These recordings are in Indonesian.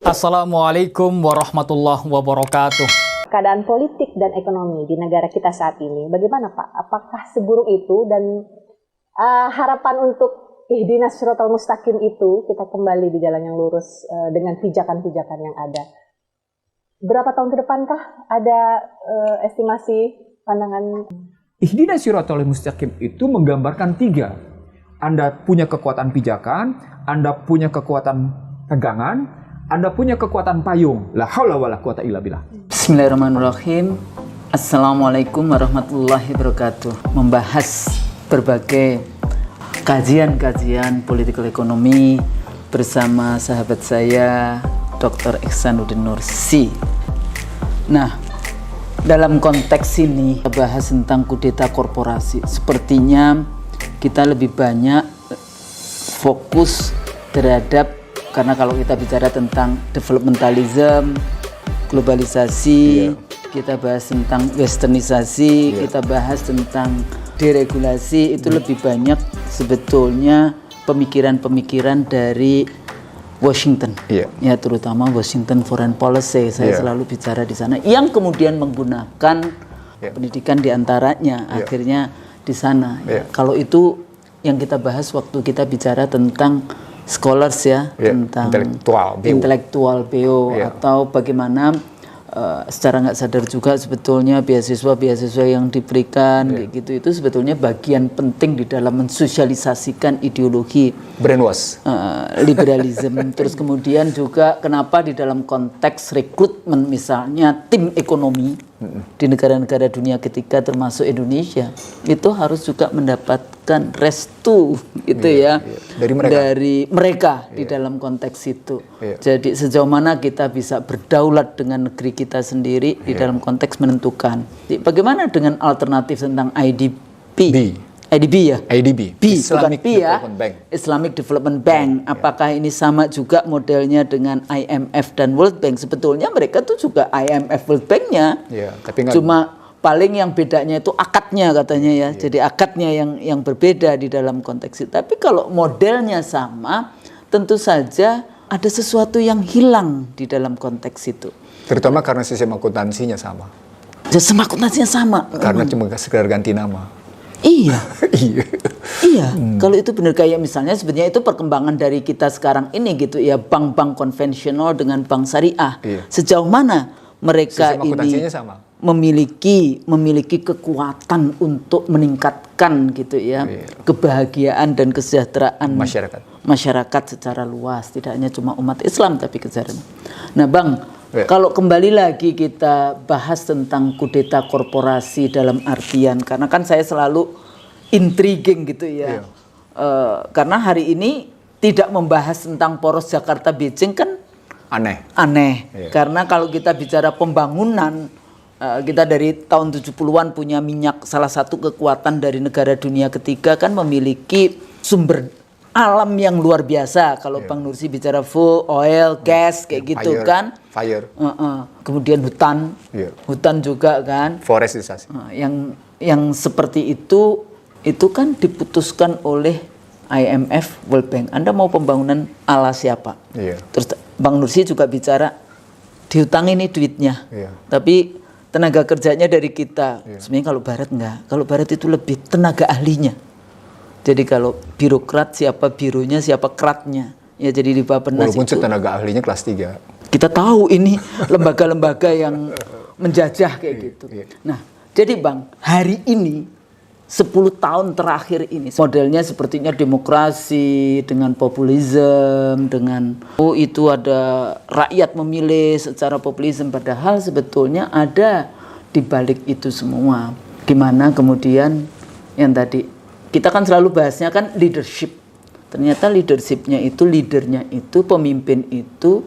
Assalamualaikum warahmatullahi wabarakatuh. Keadaan politik dan ekonomi di negara kita saat ini, bagaimana Pak? Apakah seburuk itu dan harapan untuk ihdinas siratal mustaqim itu kita kembali di jalan yang lurus dengan pijakan-pijakan yang ada? Berapa tahun ke depankah ada estimasi pandangan? Ihdinas siratal mustaqim itu menggambarkan tiga. Anda punya kekuatan pijakan, Anda punya kekuatan pegangan, Anda punya kekuatan payung. La haula wala quwata illa billah. Bismillahirrahmanirrahim. Assalamualaikum warahmatullahi wabarakatuh. Membahas berbagai kajian-kajian politikal ekonomi bersama sahabat saya Dr. Ihsanuddin Nursi. Nah, dalam konteks ini kita bahas tentang kudeta korporasi. Sepertinya kita lebih banyak fokus terhadap, karena kalau kita bicara tentang developmentalism, globalisasi, kita bahas tentang westernisasi, kita bahas tentang deregulasi, itu lebih banyak sebetulnya pemikiran-pemikiran dari Washington, ya terutama Washington Foreign Policy. Saya selalu bicara di sana, yang kemudian menggunakan pendidikan diantaranya, akhirnya di sana. Kalau itu yang kita bahas waktu kita bicara tentang scholars tentang intelektual BO, atau bagaimana secara nggak sadar juga sebetulnya beasiswa yang diberikan kayak gitu, itu sebetulnya bagian penting di dalam mensosialisasikan ideologi brainwash, liberalisme. Terus kemudian juga kenapa di dalam konteks rekrutmen misalnya tim ekonomi di negara-negara dunia ketiga termasuk Indonesia itu harus juga mendapatkan restu dari mereka di dalam konteks itu. Jadi sejauh mana kita bisa berdaulat dengan negeri kita sendiri di dalam konteks menentukan. Bagaimana dengan alternatif tentang IDB Islamic Development Bank. Islamic Development Bank. Apakah ini sama juga modelnya dengan IMF dan World Bank? Sebetulnya mereka tuh juga IMF World Bank-nya. Cuma paling yang bedanya itu akadnya katanya ya. Jadi akadnya yang berbeda di dalam konteks itu. Tapi kalau modelnya sama, tentu saja ada sesuatu yang hilang di dalam konteks itu. Terutama karena sistem akuntansinya sama. Sistem akuntansinya sama. Karena cuma sekedar ganti nama. Iya. Kalau itu benar, kayak misalnya sebenarnya itu perkembangan dari kita sekarang ini gitu ya, bank-bank konvensional dengan bank syariah. Sejauh mana mereka ini memiliki kekuatan untuk meningkatkan gitu ya kebahagiaan dan kesejahteraan masyarakat secara luas, tidak hanya cuma umat Islam tapi kesejahteraan. Nah, Bang, kalau kembali lagi kita bahas tentang kudeta korporasi dalam artian, karena kan saya selalu intriguing gitu ya, karena hari ini tidak membahas tentang poros Jakarta Beijing kan aneh. Karena kalau kita bicara pembangunan, kita dari tahun 70-an punya minyak, salah satu kekuatan dari negara dunia ketiga kan memiliki sumber alam yang luar biasa. Kalau Bang Nursi bicara full oil, gas kayak gitu kan. Kemudian hutan juga kan. Forestisasi. Yang seperti itu kan diputuskan oleh IMF, World Bank. Anda mau pembangunan ala siapa? Terus Bang Nursi juga bicara dihutang ini duitnya. Tapi tenaga kerjanya dari kita. Sebenarnya kalau Barat enggak. Kalau Barat itu lebih tenaga ahlinya. Jadi kalau birokrat, siapa bironya, siapa kratnya. Ya jadi di Bappenas itu. Walaupun tenaga ahlinya kelas 3. Kita tahu ini lembaga-lembaga yang menjajah kayak gitu. Nah, jadi Bang, hari ini 10 tahun terakhir ini modelnya sepertinya demokrasi dengan populisme, dengan itu ada rakyat memilih secara populisme, padahal sebetulnya ada di balik itu semua. Gimana kemudian yang tadi kita kan selalu bahasnya kan leadership. Ternyata leadershipnya itu, leadernya itu, pemimpin itu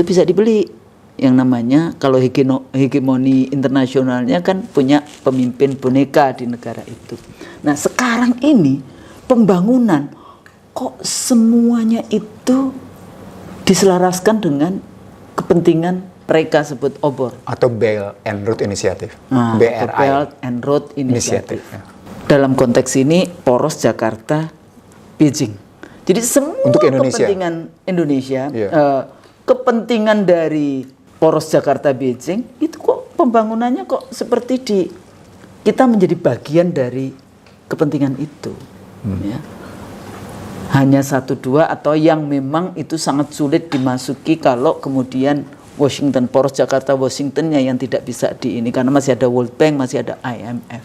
bisa dibeli. Yang namanya kalau hegemoni internasionalnya kan punya pemimpin boneka di negara itu. Nah sekarang ini pembangunan kok semuanya itu diselaraskan dengan kepentingan mereka sebut obor. Atau Belt and Road Initiative. BRI. Belt and Road Initiative. Dalam konteks ini poros Jakarta Beijing. Jadi semua untuk Indonesia. kepentingan Indonesia kepentingan dari poros Jakarta Beijing itu kok pembangunannya kok seperti kita menjadi bagian dari kepentingan itu. Ya. Hanya 1-2 atau yang memang itu sangat sulit dimasuki kalau kemudian Washington, poros Jakarta Washingtonnya yang tidak bisa ini karena masih ada World Bank, masih ada IMF.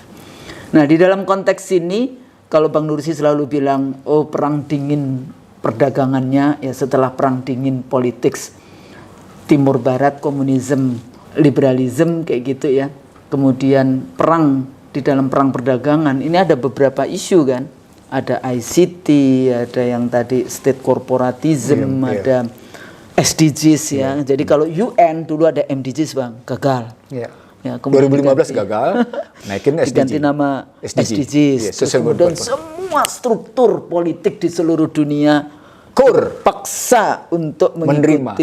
Nah, di dalam konteks ini kalau Bang Nursi selalu bilang perang dingin perdagangannya ya setelah perang dingin politik Timur Barat, komunisme, liberalisme kayak gitu ya. Kemudian perang di dalam perang perdagangan ini ada beberapa isu kan. Ada ICT, ada yang tadi state corporatism, ada SDGs ya. Jadi kalau UN dulu ada MDGs Bang, gagal. Ya, 2015 gagal, naikin SDG. Diganti nama SDGs. Kemudian semua struktur politik di seluruh dunia paksa untuk menerima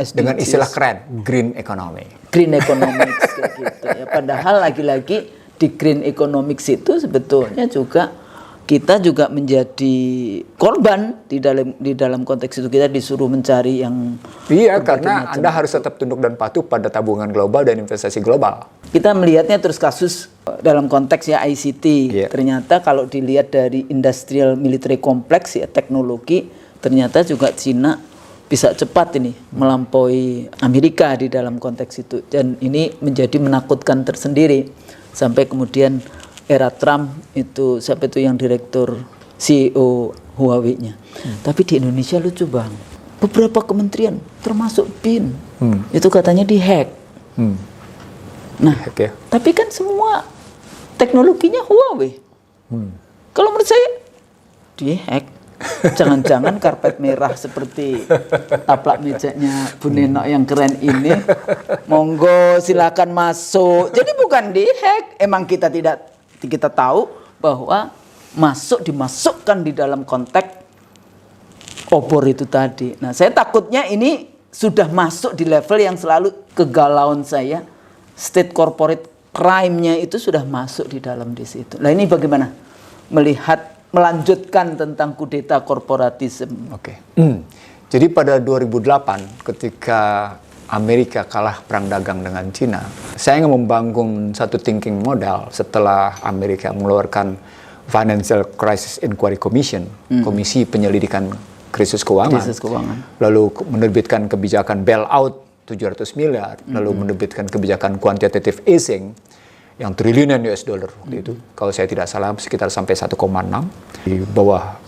SDGs. Dengan istilah keren, green economy. Green economics kayak gitu ya. Padahal lagi-lagi di green economics itu sebetulnya juga kita juga menjadi korban di dalam konteks itu. Kita disuruh mencari yang karena Anda harus tetap tunduk dan patuh pada tabungan global dan investasi global. Kita melihatnya terus kasus dalam konteks ya ICT. Ternyata kalau dilihat dari industrial military complex ya teknologi, ternyata juga Cina bisa cepat ini melampaui Amerika di dalam konteks itu. Dan ini menjadi menakutkan tersendiri sampai kemudian era Trump itu siapa itu yang direktur CEO Huawei-nya. Tapi di Indonesia lucu Bang. Beberapa kementerian termasuk BIN itu katanya dihack. Nah, tapi kan semua teknologinya Huawei. Kalau menurut saya dihack. Jangan-jangan karpet merah seperti taplak mejanya Bu Neno yang keren ini, monggo silakan masuk. Jadi bukan dihack, emang kita tahu bahwa dimasukkan di dalam konteks obor itu tadi. Nah, saya takutnya ini sudah masuk di level yang selalu kegalauan saya. State corporate crime-nya itu sudah masuk di dalam di situ. Nah, ini bagaimana melanjutkan tentang kudeta korporatisme? Jadi pada 2008 ketika Amerika kalah perang dagang dengan Cina, saya ingin membangun satu thinking model setelah Amerika mengeluarkan Financial Crisis Inquiry Commission, komisi penyelidikan krisis keuangan. Lalu menerbitkan kebijakan bailout 700 miliar, lalu menerbitkan kebijakan quantitative easing yang triliunan US dollar waktu itu. Kalau saya tidak salah sekitar sampai 1,6 di bawah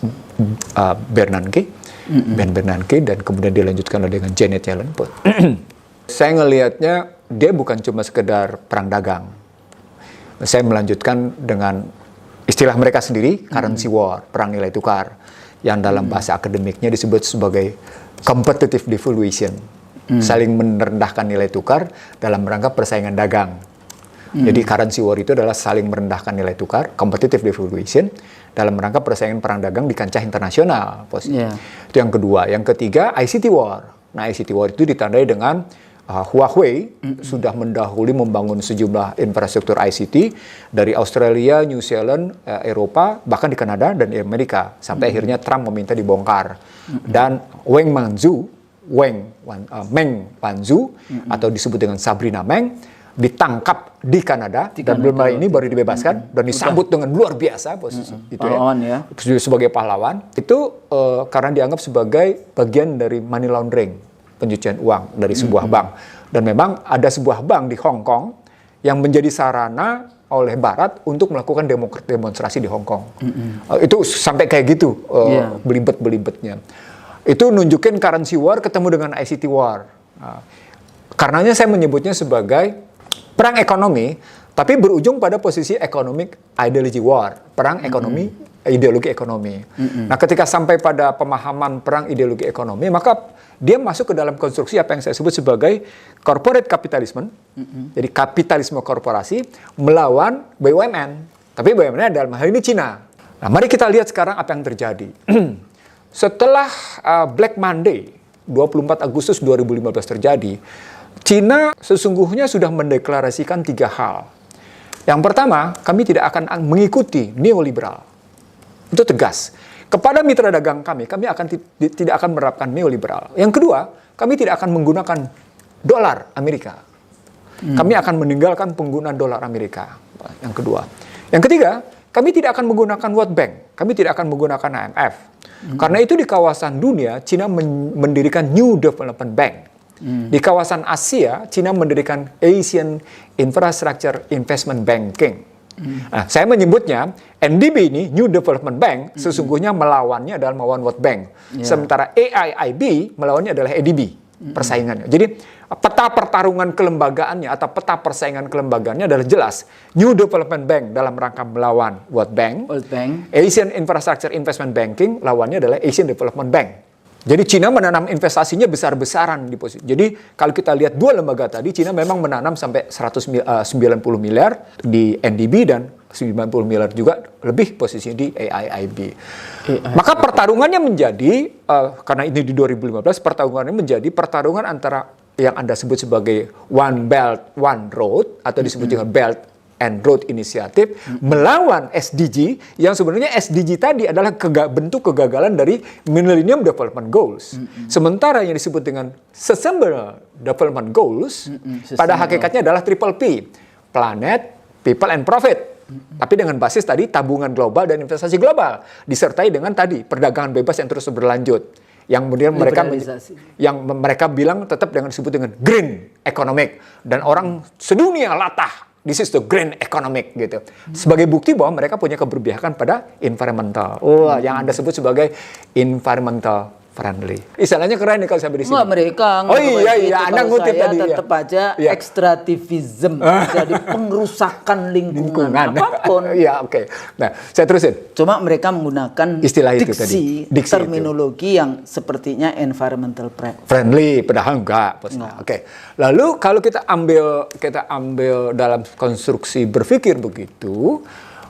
Bernanke, Ben Bernanke, dan kemudian dilanjutkan dengan Janet Yellen. Saya ngelihatnya dia bukan cuma sekedar perang dagang. Saya melanjutkan dengan istilah mereka sendiri, currency war, perang nilai tukar, yang dalam bahasa akademiknya disebut sebagai competitive devaluation, saling merendahkan nilai tukar dalam rangka persaingan dagang. Jadi currency war itu adalah saling merendahkan nilai tukar, competitive devaluation, dalam rangka persaingan perang dagang di kancah internasional. Itu yang kedua. Yang ketiga, ICT war. Nah, ICT war itu ditandai dengan Huawei sudah mendahului membangun sejumlah infrastruktur ICT dari Australia, New Zealand, Eropa, bahkan di Kanada dan di Amerika. Sampai akhirnya Trump meminta dibongkar. Dan Meng Wanzhou, atau disebut dengan Sabrina Meng, ditangkap di Kanada dan belum ini baru dibebaskan dan disambut dengan luar biasa posisi itu pahlawan ya. Sebagai pahlawan itu karena dianggap sebagai bagian dari money laundering, pencucian uang dari sebuah bank. Dan memang ada sebuah bank di Hong Kong yang menjadi sarana oleh Barat untuk melakukan demonstrasi di Hong Kong. Itu sampai kayak gitu belibet-belibetnya. Itu nunjukin currency war ketemu dengan ICT war. Karenanya saya menyebutnya sebagai perang ekonomi, tapi berujung pada posisi economic ideology war, perang ekonomi, ideologi ekonomi. Nah, ketika sampai pada pemahaman perang ideologi ekonomi, maka dia masuk ke dalam konstruksi apa yang saya sebut sebagai corporate capitalism, jadi kapitalisme korporasi melawan BUMN. Tapi BUMN dalam hal ini Cina. Nah, mari kita lihat sekarang apa yang terjadi. Setelah Black Monday, 24 Agustus 2015 terjadi, Cina sesungguhnya sudah mendeklarasikan 3 hal. Yang pertama, kami tidak akan mengikuti neoliberal. Itu tegas. Kepada mitra dagang kami akan tidak akan menerapkan neoliberal. Yang kedua, kami tidak akan menggunakan dolar Amerika. Kami akan meninggalkan penggunaan dolar Amerika. Yang kedua. Yang ketiga, kami tidak akan menggunakan World Bank. Kami tidak akan menggunakan IMF. Karena itu di kawasan dunia, Cina mendirikan New Development Bank. Di kawasan Asia, Cina mendirikan Asian Infrastructure Investment Banking. Nah, saya menyebutnya NDB ini, New Development Bank, sesungguhnya melawannya adalah melawan World Bank. Sementara AIIB melawannya adalah ADB, persaingannya. Jadi peta pertarungan kelembagaannya atau peta persaingan kelembagaannya adalah jelas. New Development Bank dalam rangka melawan World Bank. Asian Infrastructure Investment Banking lawannya adalah Asian Development Bank. Jadi Cina menanam investasinya besar-besaran di posisi. Jadi kalau kita lihat dua lembaga tadi, Cina memang menanam sampai 190 miliar di NDB dan 90 miliar juga lebih posisinya di AIIB. Maka pertarungannya menjadi, karena ini di 2015, pertarungannya menjadi pertarungan antara yang Anda sebut sebagai One Belt, One Road, atau disebut juga Belt and Road Initiative, melawan SDG, yang sebenarnya SDG tadi adalah bentuk kegagalan dari Millennium Development Goals. Sementara yang disebut dengan Sustainable Development Goals, pada hakikatnya adalah Triple P, Planet, People, and Profit. Tapi dengan basis tadi tabungan global dan investasi global, disertai dengan tadi perdagangan bebas yang terus berlanjut. Yang kemudian mereka bilang tetap dengan disebut dengan green economic, dan orang sedunia latah. This is the green economic gitu. Sebagai bukti bahwa mereka punya keberpihakan pada environmental. Yang Anda sebut sebagai environmental friendly. Istilahnya keren nih kalau sampai di sini. Enggak, mereka Anda ngutip tadi. Tetap aja ekstrativism, jadi pengrusakan lingkungan apapun. Iya, oke. Nah, saya terusin. Cuma mereka menggunakan istilah itu tadi. Terminologi yang sepertinya environmental friendly, padahal enggak. Oke. Lalu kalau kita ambil dalam konstruksi berpikir begitu,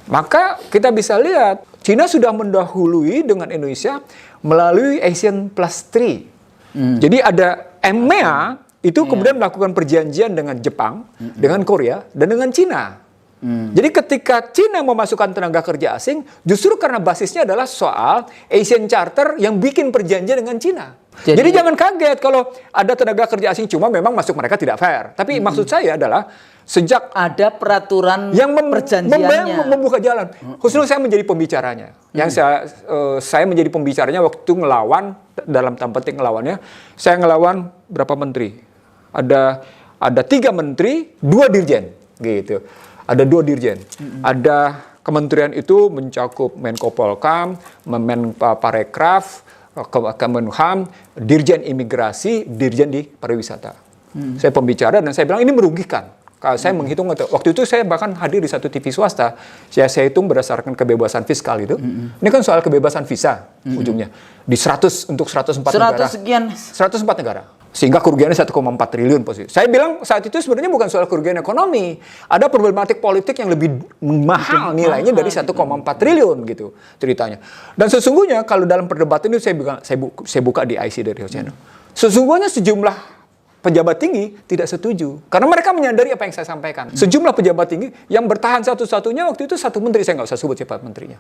maka kita bisa lihat Cina sudah mendahului dengan Indonesia melalui Asian Plus 3. Jadi ada EMEA itu kemudian melakukan perjanjian dengan Jepang, dengan Korea, dan dengan Cina. Jadi ketika Cina memasukkan tenaga kerja asing, justru karena basisnya adalah soal Asian Charter yang bikin perjanjian dengan Cina. Jadi jangan kaget kalau ada tenaga kerja asing, cuma memang masuk mereka tidak fair. Tapi maksud saya adalah sejak ada peraturan yang perjanjiannya membuka jalan. Khususnya saya menjadi pembicaranya. Yang saya menjadi pembicaranya waktu itu ngelawan, dalam tanda petik ngelawannya, saya ngelawan berapa menteri? Ada 3 menteri, 2 dirjen gitu. Ada 2 dirjen. Ada kementerian itu mencakup Menko Polkam, Menparekraf, Kemenham, Dirjen Imigrasi, Dirjen di Pariwisata. Saya pembicara dan saya bilang ini merugikan. Saya menghitung waktu itu saya bahkan hadir di satu TV swasta. Saya hitung berdasarkan kebebasan fiskal itu. Ini kan soal kebebasan visa ujungnya. Di 104 negara. 104 negara. Sehingga kerugiannya 1,4 triliun posisi. Saya bilang saat itu sebenarnya bukan soal kerugian ekonomi. Ada problematik politik yang lebih mahal nilainya dari 1,4 triliun gitu ceritanya. Dan sesungguhnya kalau dalam perdebatan itu saya buka di IC dari Channel. Sesungguhnya sejumlah pejabat tinggi tidak setuju. Karena mereka menyadari apa yang saya sampaikan. Sejumlah pejabat tinggi yang bertahan satu-satunya waktu itu satu menteri. Saya nggak usah sebut siapa menterinya.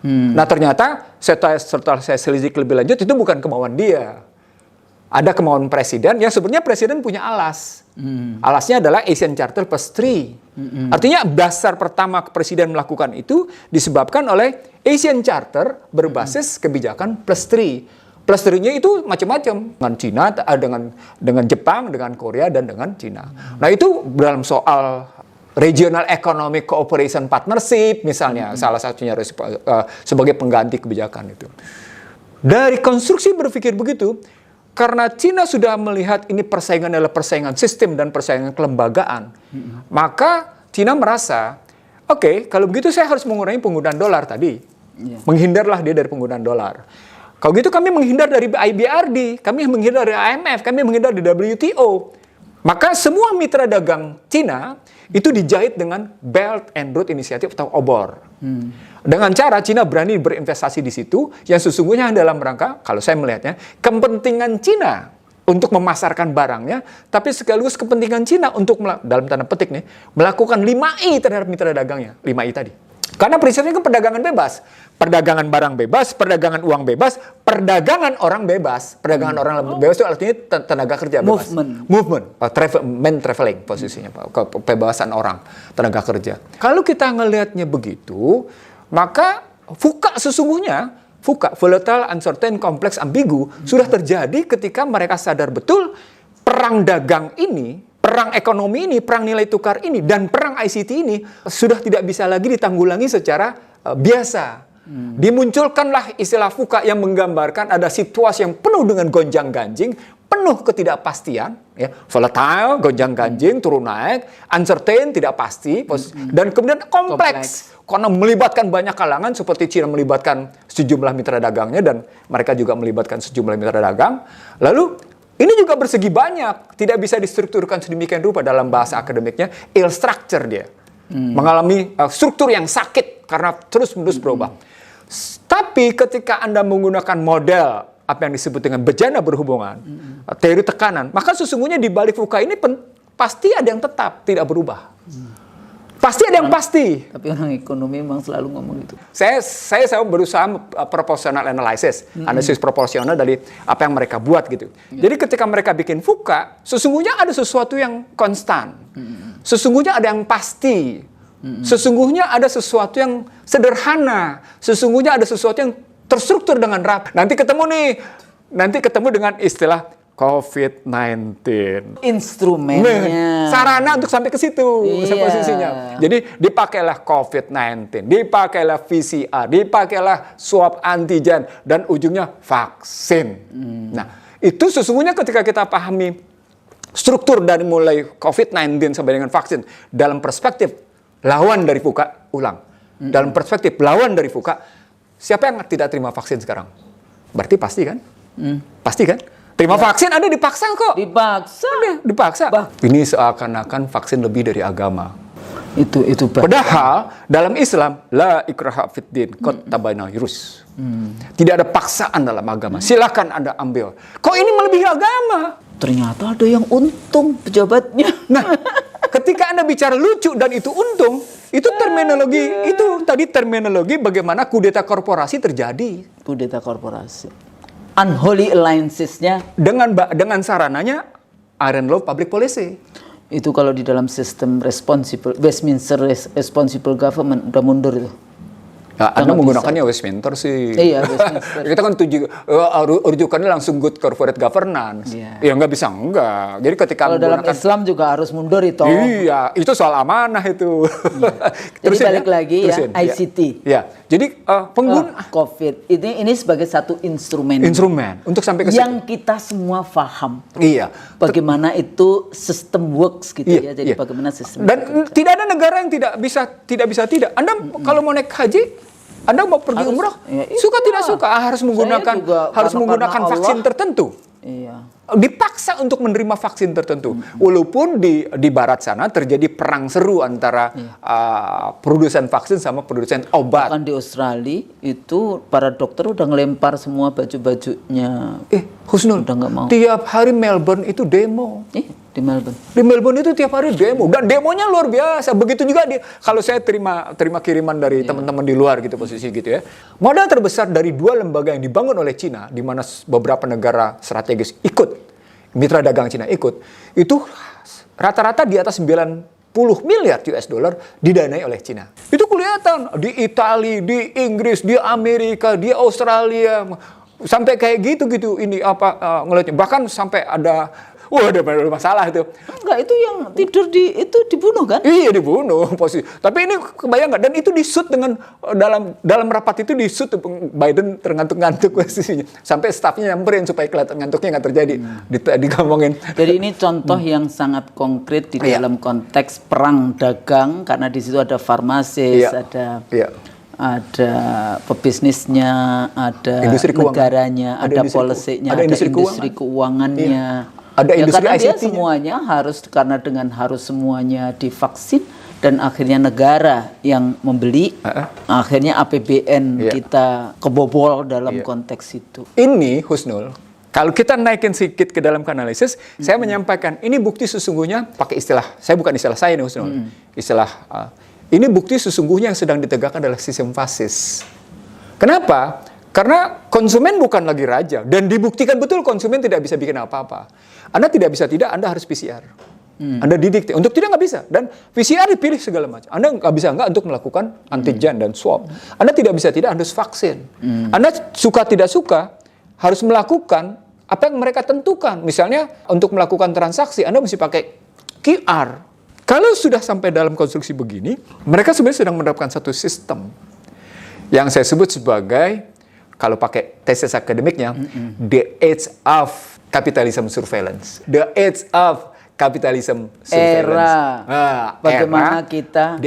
Nah ternyata setelah saya selidik lebih lanjut, itu bukan kemauan dia. Ada kemauan presiden yang sebenarnya presiden punya alas. Alasnya adalah Asian Charter Plus 3. Artinya dasar pertama presiden melakukan itu disebabkan oleh Asian Charter berbasis kebijakan Plus 3. Plus 3-nya itu macam-macam, dengan Cina, dengan Jepang, dengan Korea, dan dengan Cina. Nah itu dalam soal Regional Economic Cooperation Partnership misalnya, salah satunya sebagai pengganti kebijakan itu. Dari konstruksi berpikir begitu, karena Cina sudah melihat ini persaingan adalah persaingan sistem dan persaingan kelembagaan, maka Cina merasa, oke, kalau begitu saya harus mengurangi penggunaan dolar tadi. Menghindarlah dia dari penggunaan dolar. Kalau gitu kami menghindar dari IBRD, kami menghindar dari IMF, kami menghindar dari WTO. Maka semua mitra dagang Cina itu dijahit dengan Belt and Road Initiative atau OBOR. Dengan cara Cina berani berinvestasi di situ yang sesungguhnya dalam rangka, kalau saya melihatnya, kepentingan Cina untuk memasarkan barangnya, tapi sekaligus kepentingan Cina untuk, dalam tanda petik nih, melakukan 5I terhadap mitra dagangnya. 5I tadi. Karena prinsipnya kan perdagangan bebas. perdagangan barang bebas, perdagangan uang bebas, perdagangan orang bebas. Perdagangan orang bebas itu artinya tenaga kerja bebas. Movement. Traveling posisinya, kebebasan orang, tenaga kerja. Kalau kita ngelihatnya begitu, maka VUCA sesungguhnya, VUCA, volatile, uncertain, complex, ambigu, sudah terjadi ketika mereka sadar betul perang dagang ini, perang ekonomi ini, perang nilai tukar ini, dan perang ICT ini sudah tidak bisa lagi ditanggulangi secara biasa. Dimunculkanlah istilah VUCA yang menggambarkan ada situasi yang penuh dengan gonjang-ganjing, penuh ketidakpastian, ya, volatile, gonjang-ganjing, turun naik, uncertain, tidak pasti, dan kemudian kompleks. Karena melibatkan banyak kalangan seperti China melibatkan sejumlah mitra dagangnya dan mereka juga melibatkan sejumlah mitra dagang. Lalu ini juga bersegi banyak, tidak bisa distrukturkan sedemikian rupa dalam bahasa akademiknya, ill structure dia. Mengalami struktur yang sakit karena terus-menerus berubah. Tapi ketika Anda menggunakan model apa yang disebut dengan bejana berhubungan, teori tekanan, maka sesungguhnya di balik VUCA ini pasti ada yang tetap, tidak berubah. Pasti ada yang pasti. Tapi orang ekonomi memang selalu ngomong itu. Saya berusaha proportional analysis, analisis proporsional dari apa yang mereka buat gitu. Jadi ketika mereka bikin VUCA, sesungguhnya ada sesuatu yang konstan. Sesungguhnya ada yang pasti. Sesungguhnya ada sesuatu yang sederhana. Sesungguhnya ada sesuatu yang terstruktur dengan rapi. Nanti ketemu dengan istilah COVID-19. Instrumennya. Sarana untuk sampai ke situ, posisinya. Jadi dipakailah COVID-19, dipakailah PCR, dipakailah swab antigen, dan ujungnya vaksin. Nah, itu sesungguhnya ketika kita pahami struktur dari mulai COVID-19 sampai dengan vaksin dalam perspektif lawan dari VUCA, dalam perspektif lawan dari VUCA, siapa yang tidak terima vaksin sekarang? Berarti pasti kan? Pasti kan? Terima vaksin ada dipaksa kok. Dipaksa. Ini seakan-akan vaksin lebih dari agama. Itu Padahal dalam Islam la ikraha fid din, qad tabayyana yurus. Tidak ada paksaan dalam agama. Silakan Anda ambil. Kok ini melebihi agama? Ternyata ada yang untung pejabatnya. Nah, ketika Anda bicara lucu dan itu untung, itu terminologi bagaimana kudeta korporasi terjadi. Kudeta korporasi. Unholy alliances-nya dengan sarananya Iron Law Public Policy. Itu kalau di dalam sistem Westminster responsible government udah mundur itu. Ya, Anda menggunakannya Westminster sih. Iya, Westminster. Kita kan rujukannya langsung good corporate governance. Iya. Ya nggak bisa enggak. Jadi ketika kalau dalam Islam juga harus mundur itu. Iya, itu soal amanah itu. Iya. Jadi balik lagi ya, ICT. Ya. Jadi pengguna COVID ini sebagai satu instrumen untuk sampai ke situ. yang kita semua paham. Iya. Bagaimana itu sistem works gitu ya. Jadi bagaimana sistem. Dan tidak ada negara yang tidak bisa. Anda kalau mau naik haji, Anda mau pergi umrah, suka tidak suka harus menggunakan vaksin tertentu. Iya. Dipaksa untuk menerima vaksin tertentu. Walaupun di barat sana terjadi perang seru antara produsen vaksin sama produsen obat. Bahkan di Australia itu para dokter udah ngelempar semua baju-bajunya. Husnul, udah nggak mau. Tiap hari Melbourne itu demo. Di Melbourne. Di Melbourne itu tiap hari demo, dan demonya luar biasa. Begitu juga kalau saya terima kiriman dari teman-teman di luar gitu, posisi gitu ya. Modal terbesar dari dua lembaga yang dibangun oleh Cina, di mana beberapa negara strategis ikut, mitra dagang Cina ikut, itu rata-rata di atas 90 miliar US dollar didanai oleh Cina. Itu kelihatan di Italia, di Inggris, di Amerika, di Australia, sampai kayak gitu ini ngelihatnya. Bahkan sampai ada ada masalah itu. Enggak, itu yang tidur itu dibunuh kan? Iya, dibunuh posisi. Tapi ini kebayang nggak? Dan itu disut dengan dalam rapat itu disut Biden terngantuk-ngantuk posisinya. Sampai stafnya nyamperin supaya kelihatan ngantuknya nggak terjadi. Digomongin. Jadi ini contoh yang sangat konkret di dalam konteks perang dagang, karena di situ ada farmasis, ada pebisnisnya, ada industri negaranya, ada polisinya, ada industri keuangannya. Ada industri karena dia ICT-nya. semuanya harus semuanya divaksin, dan akhirnya negara yang membeli, akhirnya APBN kita kebobol dalam konteks itu. Ini Husnul, kalau kita naikin sedikit ke dalam analisis, saya menyampaikan ini bukti sesungguhnya, pakai istilah, bukan istilah saya nih Husnul, ini bukti sesungguhnya yang sedang ditegakkan adalah sistem fasis. Kenapa? Karena konsumen bukan lagi raja. Dan dibuktikan betul konsumen tidak bisa bikin apa-apa. Anda tidak bisa Anda harus PCR. Anda didikte. Untuk tidak nggak bisa. Dan PCR dipilih segala macam. Anda nggak bisa untuk melakukan antigen dan swab. Anda tidak bisa Anda harus vaksin. Anda suka tidak suka harus melakukan apa yang mereka tentukan. Misalnya untuk melakukan transaksi Anda mesti pakai QR. Kalau sudah sampai dalam konstruksi begini, mereka sebenarnya sedang menerapkan satu sistem yang saya sebut sebagai, kalau pakai tesis akademiknya, the age of capitalism surveillance. The age of capitalism surveillance. Bagaimana kita,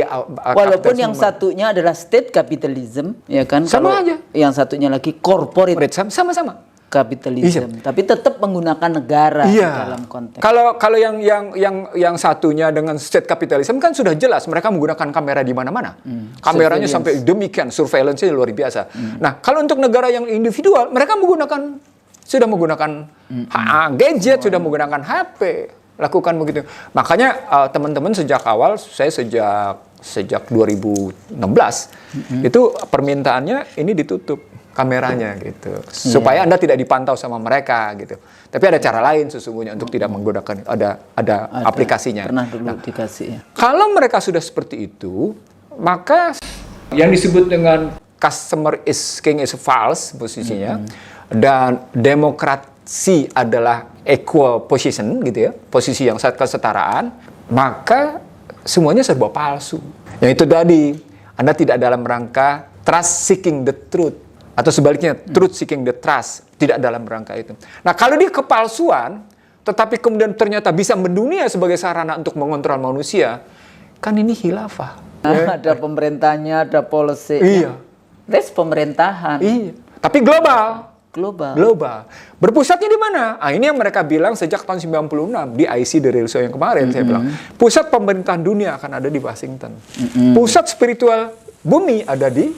walaupun yang satunya adalah state capitalism, ya kan? Sama aja. Yang satunya lagi corporate Sama-sama. kapitalisme, tapi tetap menggunakan negara dalam konteks. Kalau yang satunya dengan state capitalism kan sudah jelas mereka menggunakan kamera di mana-mana. Kameranya sampai demikian, surveillance-nya luar biasa. Nah, kalau untuk negara yang individual, mereka sudah menggunakan gadget, sudah menggunakan HP, lakukan begitu. Makanya teman-teman sejak awal, saya sejak 2016 itu permintaannya ini ditutup kameranya gitu, supaya Anda tidak dipantau sama mereka gitu. Tapi ada cara lain sesungguhnya untuk tidak menggunakan, ada aplikasinya. Pernah dulu dikasih ya. Kalau mereka sudah seperti itu, maka yang disebut dengan customer is king is false posisinya, dan demokrasi adalah equal position gitu ya, posisi yang kesetaraan, maka semuanya serba palsu. Yang itu tadi, Anda tidak dalam rangka trust seeking the truth. Atau sebaliknya, truth seeking the trust. Tidak dalam rangka itu. Nah, kalau dia kepalsuan, tetapi kemudian ternyata bisa mendunia sebagai sarana untuk mengontrol manusia, kan ini khilafah. Ada pemerintahnya, ada policy. Iya. That's pemerintahan. Iya. Tapi global. Global. Berpusatnya di mana? Ini yang mereka bilang sejak tahun 96 di IC The Real Show yang kemarin saya bilang. Pusat pemerintahan dunia akan ada di Washington. Pusat spiritual bumi ada di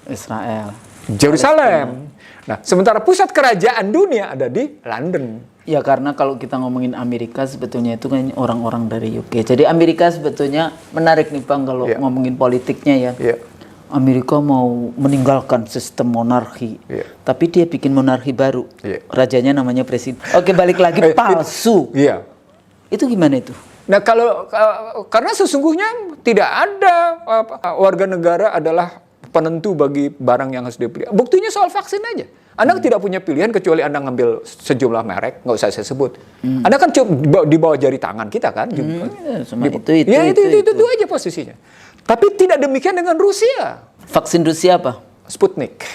Israel. Jerusalem. Nah, sementara pusat kerajaan dunia ada di London. Ya, karena kalau kita ngomongin Amerika sebetulnya itu kan orang-orang dari UK. Jadi Amerika sebetulnya menarik nih Bang kalau ngomongin politiknya ya. Amerika mau meninggalkan sistem monarki, tapi dia bikin monarki baru. Rajanya namanya presiden. Oke, balik lagi palsu. Itu gimana itu? Nah, karena sesungguhnya tidak ada warga negara adalah penentu bagi barang yang harus dibeli. Buktinya soal vaksin aja. Anda tidak punya pilihan kecuali Anda ngambil sejumlah merek, nggak usah saya sebut. Anda kan di bawah jari tangan kita kan. Itu aja posisinya. Tapi tidak demikian dengan Rusia. Vaksin Rusia apa? Sputnik.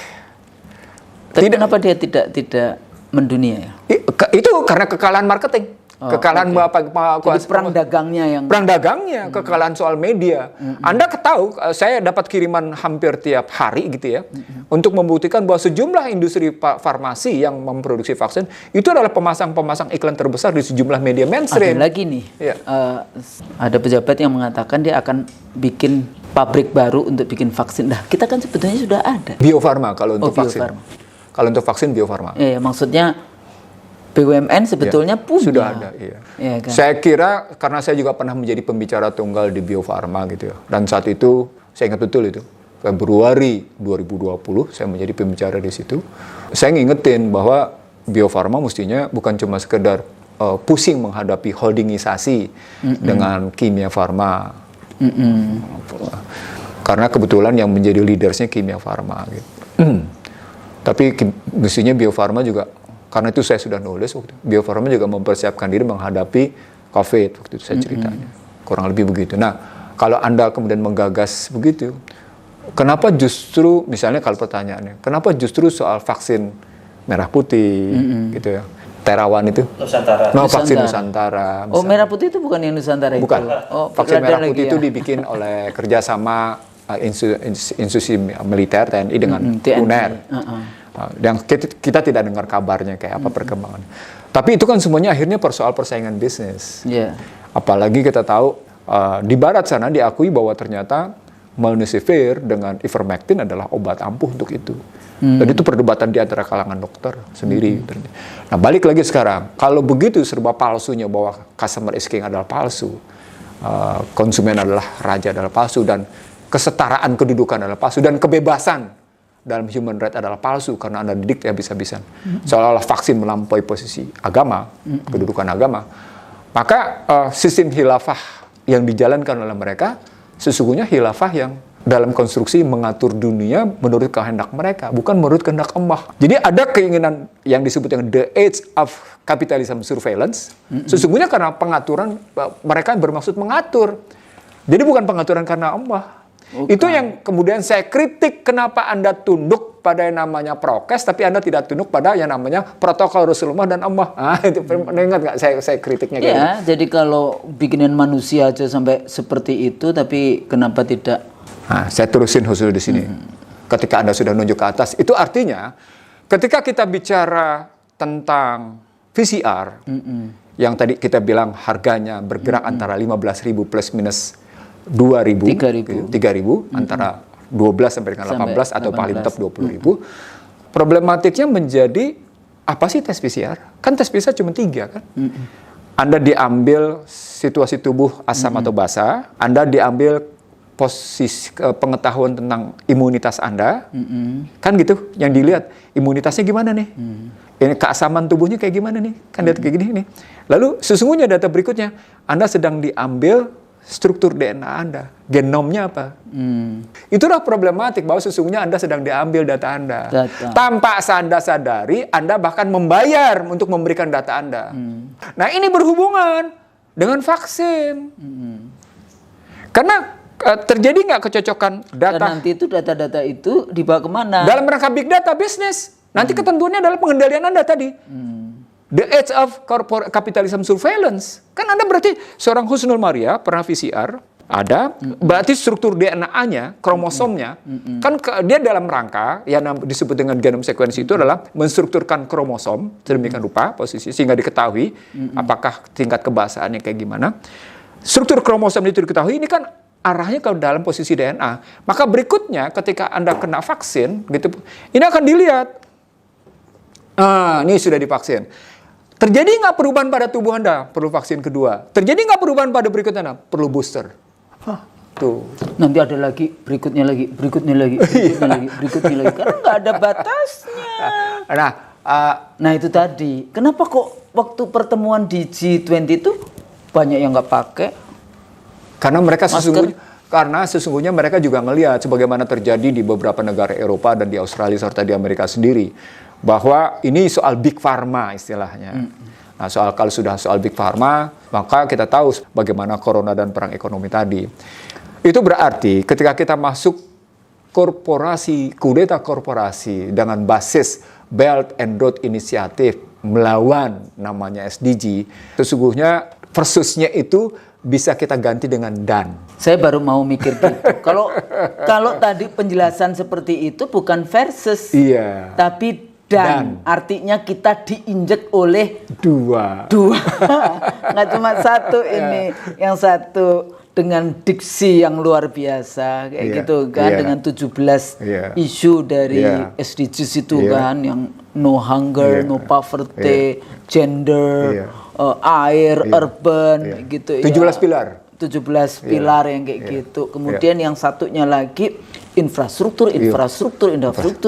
Tapi kenapa dia tidak mendunia ya? Itu karena kekalahan marketing. Kekalahan Jadi perang dagangnya kekalahan soal media. Anda tahu, saya dapat kiriman hampir tiap hari gitu ya, untuk membuktikan bahwa sejumlah industri farmasi yang memproduksi vaksin itu adalah pemasang iklan terbesar di sejumlah media mainstream. Ada lagi nih, ada pejabat yang mengatakan dia akan bikin pabrik baru untuk bikin vaksin. Nah, kita kan sebetulnya sudah ada. Bio Farma kalau untuk vaksin. Kalau untuk vaksin Bio Farma. Iya, maksudnya BUMN sebetulnya punya. Sudah ada, iya kan? Saya kira, karena saya juga pernah menjadi pembicara tunggal di Bio Farma gitu ya. Dan saat itu, saya ingat betul itu, Februari 2020, saya menjadi pembicara di situ. Saya ngingetin bahwa Bio Farma mestinya bukan cuma sekedar pusing menghadapi holdingisasi dengan Kimia Farma. Karena kebetulan yang menjadi leadersnya Kimia Farma gitu. Tapi mestinya Bio Farma juga, karena itu saya sudah nulis waktu itu, Bio Farma juga mempersiapkan diri menghadapi COVID waktu itu saya ceritanya. Kurang lebih begitu. Nah, kalau Anda kemudian menggagas begitu, kenapa justru, misalnya kalau pertanyaannya, kenapa justru soal vaksin merah putih gitu ya, Terawan itu? Nusantara. Vaksin Nusantara. Misalnya. Oh, merah putih itu bukan yang Nusantara itu? Bukan. Vaksin merah putih itu dibikin oleh kerjasama institusi militer TNI dengan UNER. Yang kita tidak dengar kabarnya kayak apa perkembangan. Tapi itu kan semuanya akhirnya persoal persaingan bisnis. Apalagi kita tahu di barat sana diakui bahwa ternyata Molnupiravir dengan Ivermectin adalah obat ampuh untuk itu. Dan itu perdebatan di antara kalangan dokter sendiri. Nah, balik lagi sekarang, kalau begitu serba palsunya bahwa customer is king adalah palsu, konsumen adalah raja adalah palsu, dan kesetaraan kedudukan adalah palsu, dan kebebasan dalam human right adalah palsu karena Anda didikte habis-habisan. Seolah-olah vaksin melampaui posisi agama, kedudukan agama. Maka sistem khilafah yang dijalankan oleh mereka sesungguhnya khilafah yang dalam konstruksi mengatur dunia menurut kehendak mereka, bukan menurut kehendak Allah. Jadi ada keinginan yang disebut dengan the age of capitalism surveillance, sesungguhnya karena pengaturan, mereka bermaksud mengatur. Jadi bukan pengaturan karena Allah. Bukan. Itu yang kemudian saya kritik, kenapa Anda tunduk pada yang namanya prokes, tapi Anda tidak tunduk pada yang namanya protokol Rasulullah dan Allah. Itu ingat nggak saya kritiknya kayak gitu. Jadi kalau bikinan manusia aja sampai seperti itu, tapi kenapa tidak? Nah, saya terusin khusus di sini. Ketika Anda sudah nunjuk ke atas, itu artinya ketika kita bicara tentang VCR, yang tadi kita bilang harganya bergerak antara 15.000 plus minus 2.000, 3.000, antara 12 sampai dengan 18 atau paling top 20.000. Problematiknya menjadi apa sih tes PCR? Kan tes PCR cuma 3 kan? Anda diambil situasi tubuh asam atau basa, Anda diambil posisi pengetahuan tentang imunitas Anda, kan gitu, yang dilihat imunitasnya gimana nih, ini keasaman tubuhnya kayak gimana nih, kan lihat kayak gini nih. Lalu sesungguhnya data berikutnya, Anda sedang diambil struktur DNA Anda, genomnya apa? Itulah problematik bahwa sesungguhnya Anda sedang diambil data Anda. Tanpa Anda sadari, Anda bahkan membayar untuk memberikan data Anda. Nah ini berhubungan dengan vaksin. Karena terjadi nggak kecocokan data? Dan nanti itu data-data itu dibawa kemana? Dalam rangka big data bisnis. Nanti ketentuannya adalah pengendalian Anda tadi. The age of capitalism surveillance. Kan Anda berarti seorang Husnul Maria pernah VCR, ada, berarti struktur DNA-nya, kromosomnya, kan dia dalam rangka yang disebut dengan genome sequence itu adalah menstrukturkan kromosom sedemikian rupa posisi sehingga diketahui apakah tingkat kebasaannya kayak gimana. Struktur kromosom itu diketahui, ini kan arahnya ke dalam posisi DNA. Maka berikutnya ketika Anda kena vaksin, gitu, ini akan dilihat. Ini sudah divaksin. Terjadi nggak perubahan pada tubuh Anda? Perlu vaksin kedua. Terjadi nggak perubahan pada berikutnya Anda? Perlu booster. Tuh. Nanti ada lagi, berikutnya lagi, berikutnya lagi, berikutnya lagi, berikutnya lagi. Karena nggak ada batasnya. Nah itu tadi. Kenapa kok waktu pertemuan di G20 itu banyak yang nggak pakai? Karena mereka sesungguhnya mereka juga melihat sebagaimana terjadi di beberapa negara Eropa dan di Australia serta di Amerika sendiri. Bahwa ini soal big pharma istilahnya. Nah, kalau sudah soal big pharma, maka kita tahu bagaimana corona dan perang ekonomi tadi. Itu berarti ketika kita masuk kudeta korporasi dengan basis Belt and Road Initiative melawan namanya SDG, sesungguhnya versusnya itu bisa kita ganti dengan dan. Saya baru mau mikir gitu. Kalau tadi penjelasan seperti itu bukan versus, tapi dan artinya kita diinjek oleh dua. Nggak cuma satu ini, yang satu dengan diksi yang luar biasa kayak gitu kan, dengan 17 isu dari SDGs itu kan, yang no hunger, no poverty, gender, air, urban gitu. 17 pilar. 17 pilar yang kayak gitu. Kemudian yang satunya lagi infrastruktur,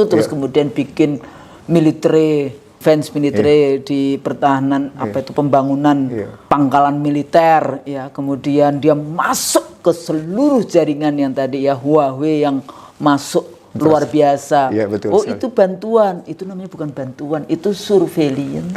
terus kemudian bikin military, defense military di pertahanan, pembangunan pangkalan militer, ya. Kemudian dia masuk ke seluruh jaringan yang tadi ya, Huawei yang masuk luar biasa. Itu bantuan, itu namanya bukan bantuan, itu surveillance.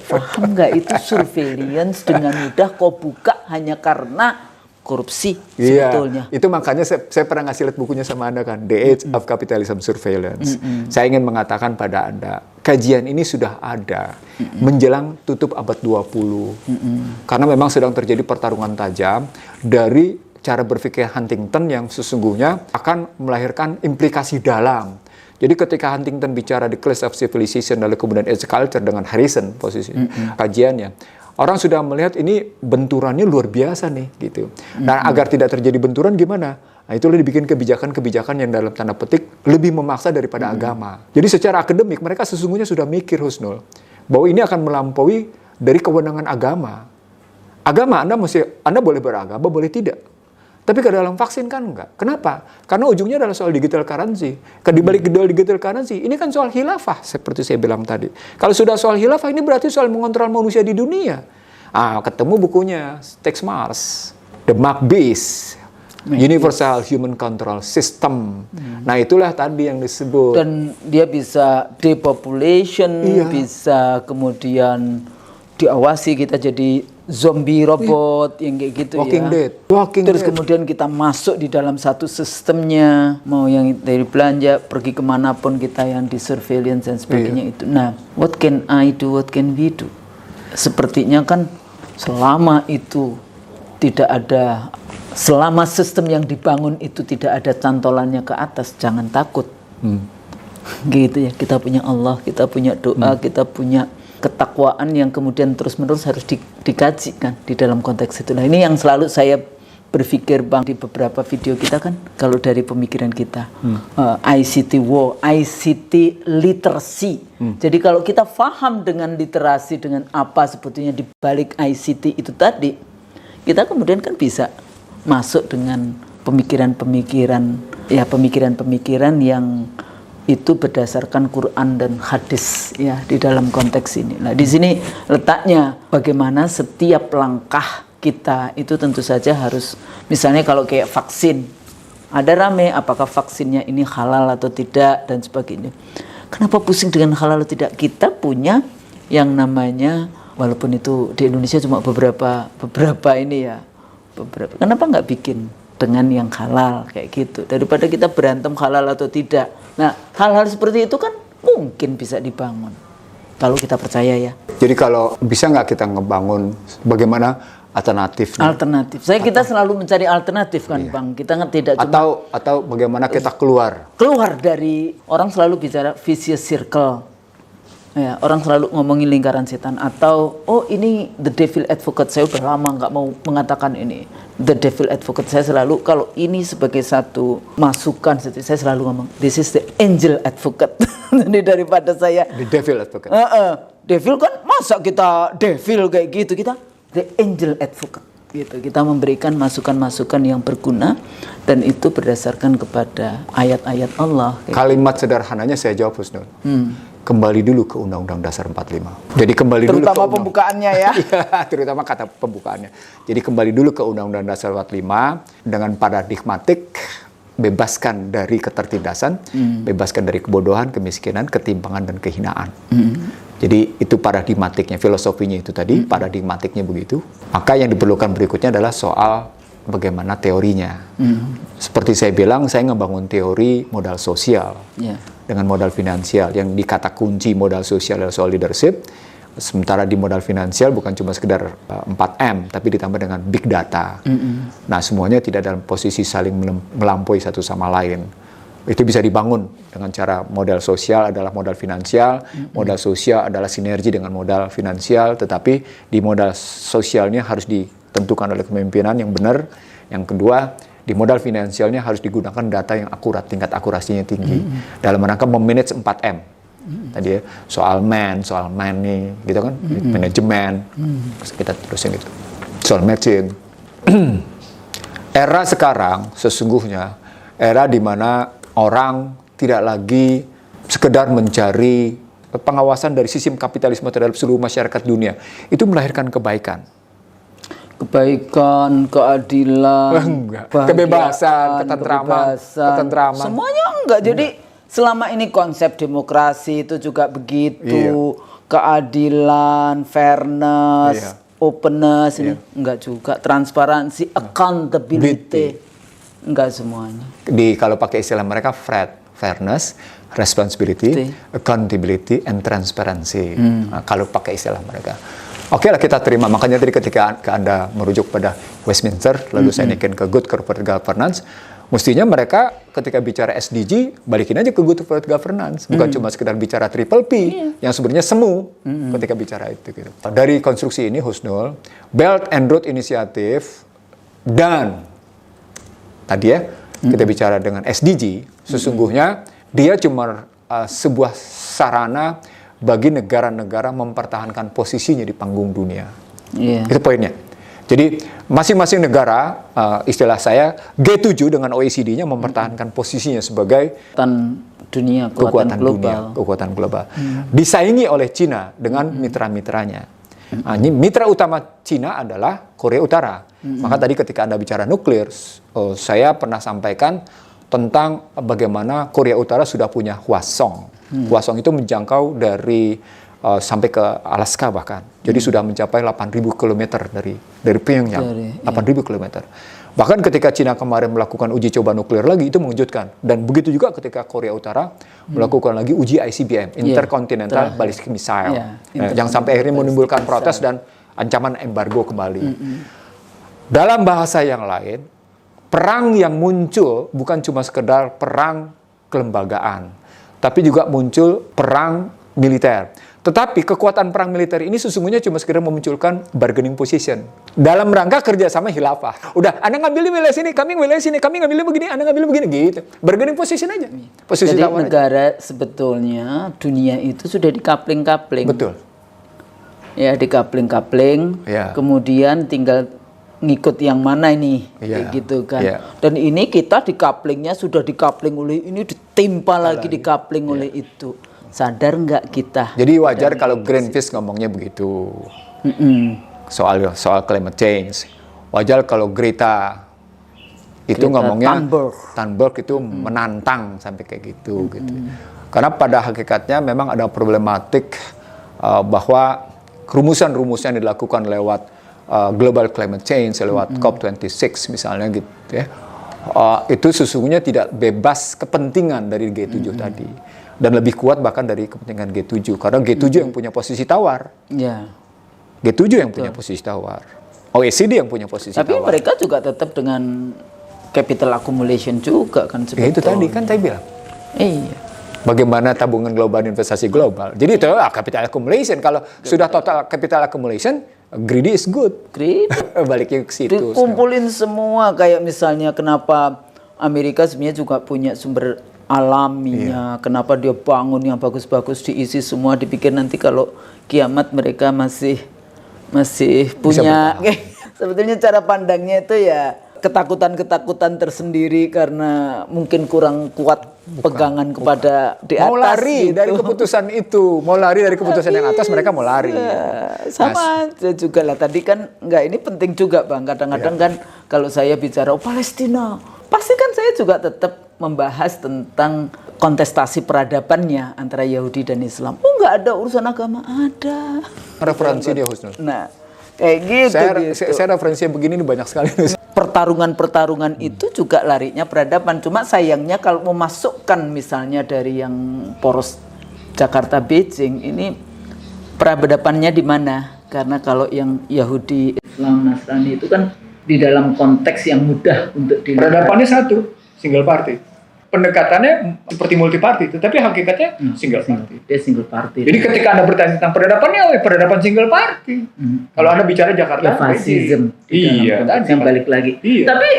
Paham nggak? Itu surveillance dengan mudah kau buka hanya karena korupsi sebetulnya. Itu makanya saya pernah ngasih lihat bukunya sama Anda kan, The Age of Capitalism Surveillance. Saya ingin mengatakan pada Anda, kajian ini sudah ada menjelang tutup abad 20. Karena memang sedang terjadi pertarungan tajam dari cara berpikir Huntington yang sesungguhnya akan melahirkan implikasi dalam. Jadi ketika Huntington bicara di Clash of Civilization lalu kemudian Age Culture dengan Harrison posisi kajiannya, orang sudah melihat ini benturannya luar biasa nih gitu. Dan agar tidak terjadi benturan gimana? Nah, itulah dibikin kebijakan-kebijakan yang dalam tanda petik lebih memaksa daripada agama. Jadi secara akademik mereka sesungguhnya sudah mikir, Husnul, bahwa ini akan melampaui dari kewenangan agama. Agama Anda boleh beragama, boleh tidak. Tapi ke dalam vaksin kan enggak. Kenapa? Karena ujungnya adalah soal digital currency. Di balik digital currency, ini kan soal khilafah seperti saya bilang tadi. Kalau sudah soal khilafah, ini berarti soal mengontrol manusia di dunia. Ketemu bukunya Tex Mars, The Mark Beast, Universal Human Control System. Nah, itulah tadi yang disebut. Dan dia bisa depopulation, bisa kemudian diawasi kita jadi zombie robot yang kayak gitu Walking ya. Dead. Walking Terus Dead. kemudian kita masuk di dalam satu sistemnya, mau yang dari belanja pergi kemanapun kita yang di surveillance dan sebagainya itu. Nah, what can I do? What can we do? Sepertinya kan selama itu tidak ada, selama sistem yang dibangun itu tidak ada cantolannya ke atas, jangan takut. Gitu ya, kita punya Allah, kita punya doa, kita punya ketakwaan yang kemudian terus-menerus harus dikaji kan di dalam konteks itu. Nah, ini yang selalu saya berpikir Bang di beberapa video kita kan, kalau dari pemikiran kita ICT war, ICT literacy. Jadi kalau kita paham dengan literasi, dengan apa sebetulnya di balik ICT itu tadi, kita kemudian kan bisa masuk dengan pemikiran-pemikiran yang itu berdasarkan Quran dan hadis ya di dalam konteks ini. Nah, di sini letaknya bagaimana setiap langkah kita itu tentu saja harus, misalnya kalau kayak vaksin, ada rame apakah vaksinnya ini halal atau tidak dan sebagainya. Kenapa pusing dengan halal atau tidak? Kita punya yang namanya, walaupun itu di Indonesia cuma beberapa ini ya, kenapa nggak bikin dengan yang halal kayak gitu, daripada kita berantem halal atau tidak. Nah, hal-hal seperti itu kan mungkin bisa dibangun kalau kita percaya ya. Jadi kalau bisa nggak kita ngebangun bagaimana alternatifnya? Alternatif. Kita selalu mencari alternatif kan, Bang. Kita kan tidak cuma atau bagaimana kita keluar dari, orang selalu bicara vicious circle. Ya, orang selalu ngomongin lingkaran setan atau ini the devil advocate. Saya udah lama nggak mau mengatakan ini the devil advocate. Saya selalu, kalau ini sebagai satu masukan, saya selalu ngomong this is the angel advocate. Jadi daripada saya the devil advocate. Devil kan masa kita devil kayak gitu, kita the angel advocate gitu. Kita memberikan masukan-masukan yang berguna dan itu berdasarkan kepada ayat-ayat Allah. Kalimat sederhananya saya jawab, Husnul. Kembali dulu ke Undang-Undang Dasar 45. Jadi kembali dulu terutama pembukaannya ya. Iya, terutama kata pembukaannya. Jadi kembali dulu ke Undang-Undang Dasar 45 dengan paradigmatik, bebaskan dari ketertindasan, bebaskan dari kebodohan, kemiskinan, ketimpangan dan kehinaan. Jadi itu paradigmatiknya, filosofinya itu tadi, paradigmatiknya begitu. Maka yang diperlukan berikutnya adalah soal bagaimana teorinya. Seperti saya bilang, saya ngebangun teori modal sosial dengan modal finansial. Yang dikata kunci modal sosial adalah soal leadership. Sementara di modal finansial bukan cuma sekedar 4M, tapi ditambah dengan big data. Nah, semuanya tidak dalam posisi saling melampaui satu sama lain. Itu bisa dibangun dengan cara modal sosial adalah modal finansial, modal sosial adalah sinergi dengan modal finansial, tetapi di modal sosialnya harus ditentukan oleh kepemimpinan yang benar. Yang kedua, di modal finansialnya harus digunakan data yang akurat, tingkat akurasinya tinggi, dalam rangka memanage 4M. Tadi ya, soal money, gitu kan, manajemen, kita terusin itu. Soal matching. Era sekarang sesungguhnya era di mana orang tidak lagi sekedar mencari pengawasan dari sistem kapitalisme terhadap seluruh masyarakat dunia. Itu melahirkan kebaikan. Kebaikan, keadilan, kebebasan, ketentraman. Semuanya enggak. Jadi selama ini konsep demokrasi itu juga begitu, keadilan, fairness, openness, ini enggak juga, transparansi, accountability, enggak semuanya. Kalau pakai istilah mereka fairness, responsibility, accountability, and transparency. Nah, kalau pakai istilah mereka. Oke lah, kita terima. Makanya tadi ketika Anda merujuk pada Westminster, lalu saya naikin ke Good Corporate Governance, mestinya mereka ketika bicara SDG, balikin aja ke Good Corporate Governance. Bukan cuma sekedar bicara Triple P, yang sebenarnya semu ketika bicara itu. Gitu. Dari konstruksi ini, Husnul, Belt and Road Initiative, dan tadi ya, kita bicara dengan SDG, sesungguhnya dia cuma sebuah sarana bagi negara-negara mempertahankan posisinya di panggung dunia. Itu poinnya. Jadi masing-masing negara, istilah saya G7 dengan OECD-nya mempertahankan posisinya sebagai kekuatan global. Disaingi oleh Cina dengan mitra-mitranya. Mitra utama Cina adalah Korea Utara. Maka tadi ketika Anda bicara nuklir, saya pernah sampaikan tentang bagaimana Korea Utara sudah punya Hwasong. Hwasong itu menjangkau dari sampai ke Alaska bahkan. Jadi sudah mencapai 8.000 km dari Pyongyang. 8.000 km. Bahkan ketika Cina kemarin melakukan uji coba nuklir lagi, itu mengejutkan. Dan begitu juga ketika Korea Utara melakukan lagi uji ICBM, Intercontinental Ballistic Missile. Yang sampai akhirnya menimbulkan protes dan ancaman embargo kembali. Dalam bahasa yang lain, perang yang muncul bukan cuma sekedar perang kelembagaan, tapi juga muncul perang militer. Tetapi kekuatan perang militer ini sesungguhnya cuma sekedar memunculkan bargaining position dalam rangka kerjasama khilafah. Udah, Anda ngambil wilayah sini, kami wilayah sini, kami ngambil begini, Anda ngambil begini, gitu. Bargaining position aja. Posisi Jadi tawar negara aja. Sebetulnya dunia itu sudah dikapling-kapling. Betul. Ya, dikapling-kapling. Ya. Kemudian tinggal ngikut yang mana ini, kayak gitu kan. Dan ini kita dikaplingnya sudah dikapling oleh ini, ditimpa lagi dikapling oleh itu. Sadar nggak kita? Jadi wajar kalau Greenpeace ngomongnya begitu soal climate change. Wajar kalau Greta ngomongnya Thunberg itu menantang sampai kayak gitu. Karena pada hakikatnya memang ada problematik bahwa rumusan-rumusan yang dilakukan lewat global climate change, lewat COP26 misalnya gitu ya. Itu sesungguhnya tidak bebas kepentingan dari G7 tadi. Dan lebih kuat bahkan dari kepentingan G7. Karena G7 yang punya posisi tawar. G7 yang punya posisi tawar. OECD yang punya posisi tawar. Tapi mereka juga tetap dengan capital accumulation juga kan sebetulnya. Ya itu tadi kan saya bilang. Iya. Bagaimana tabungan global, investasi global. Jadi itu capital accumulation. Kalau sudah total capital accumulation, greedy is good. Greedy. Baliknya ke situ. Dikumpulin semua, kayak misalnya kenapa Amerika sebenarnya juga punya sumber alamnya, kenapa dia bangun yang bagus-bagus, diisi semua, dipikir nanti kalau kiamat mereka masih punya. Sebetulnya cara pandangnya itu ya ketakutan tersendiri karena mungkin kurang kuat pegangan kepada di atas. Mau lari gitu. dari keputusan itu, mau lari dari keputusan yang atas, mereka mau lari. Sama aja juga lah. Tadi kan ini penting juga Bang. Kadang-kadang kan kalau saya bicara Palestina, pasti kan saya juga tetap membahas tentang kontestasi peradabannya antara Yahudi dan Islam. Nggak ada urusan agama, ada. Referensi dia Husnul. Nah, kayak gitu. Saya referensinya begini nih banyak sekali. Pertarungan itu juga larinya peradaban. Cuma sayangnya kalau memasukkan misalnya dari yang poros Jakarta Beijing ini peradabannya di mana? Karena kalau yang Yahudi, Islam, Nasrani itu kan di dalam konteks yang mudah untuk dilihat. Peradabannya satu, single party. Pendekatannya seperti multi party, tetapi hakikatnya single party. Dia single party. Jadi ketika Anda bertanya tentang peradabannya, peradaban single party. Kalau Anda bicara Jakarta, fasism. Iya, yang balik lagi. Iya. Tapi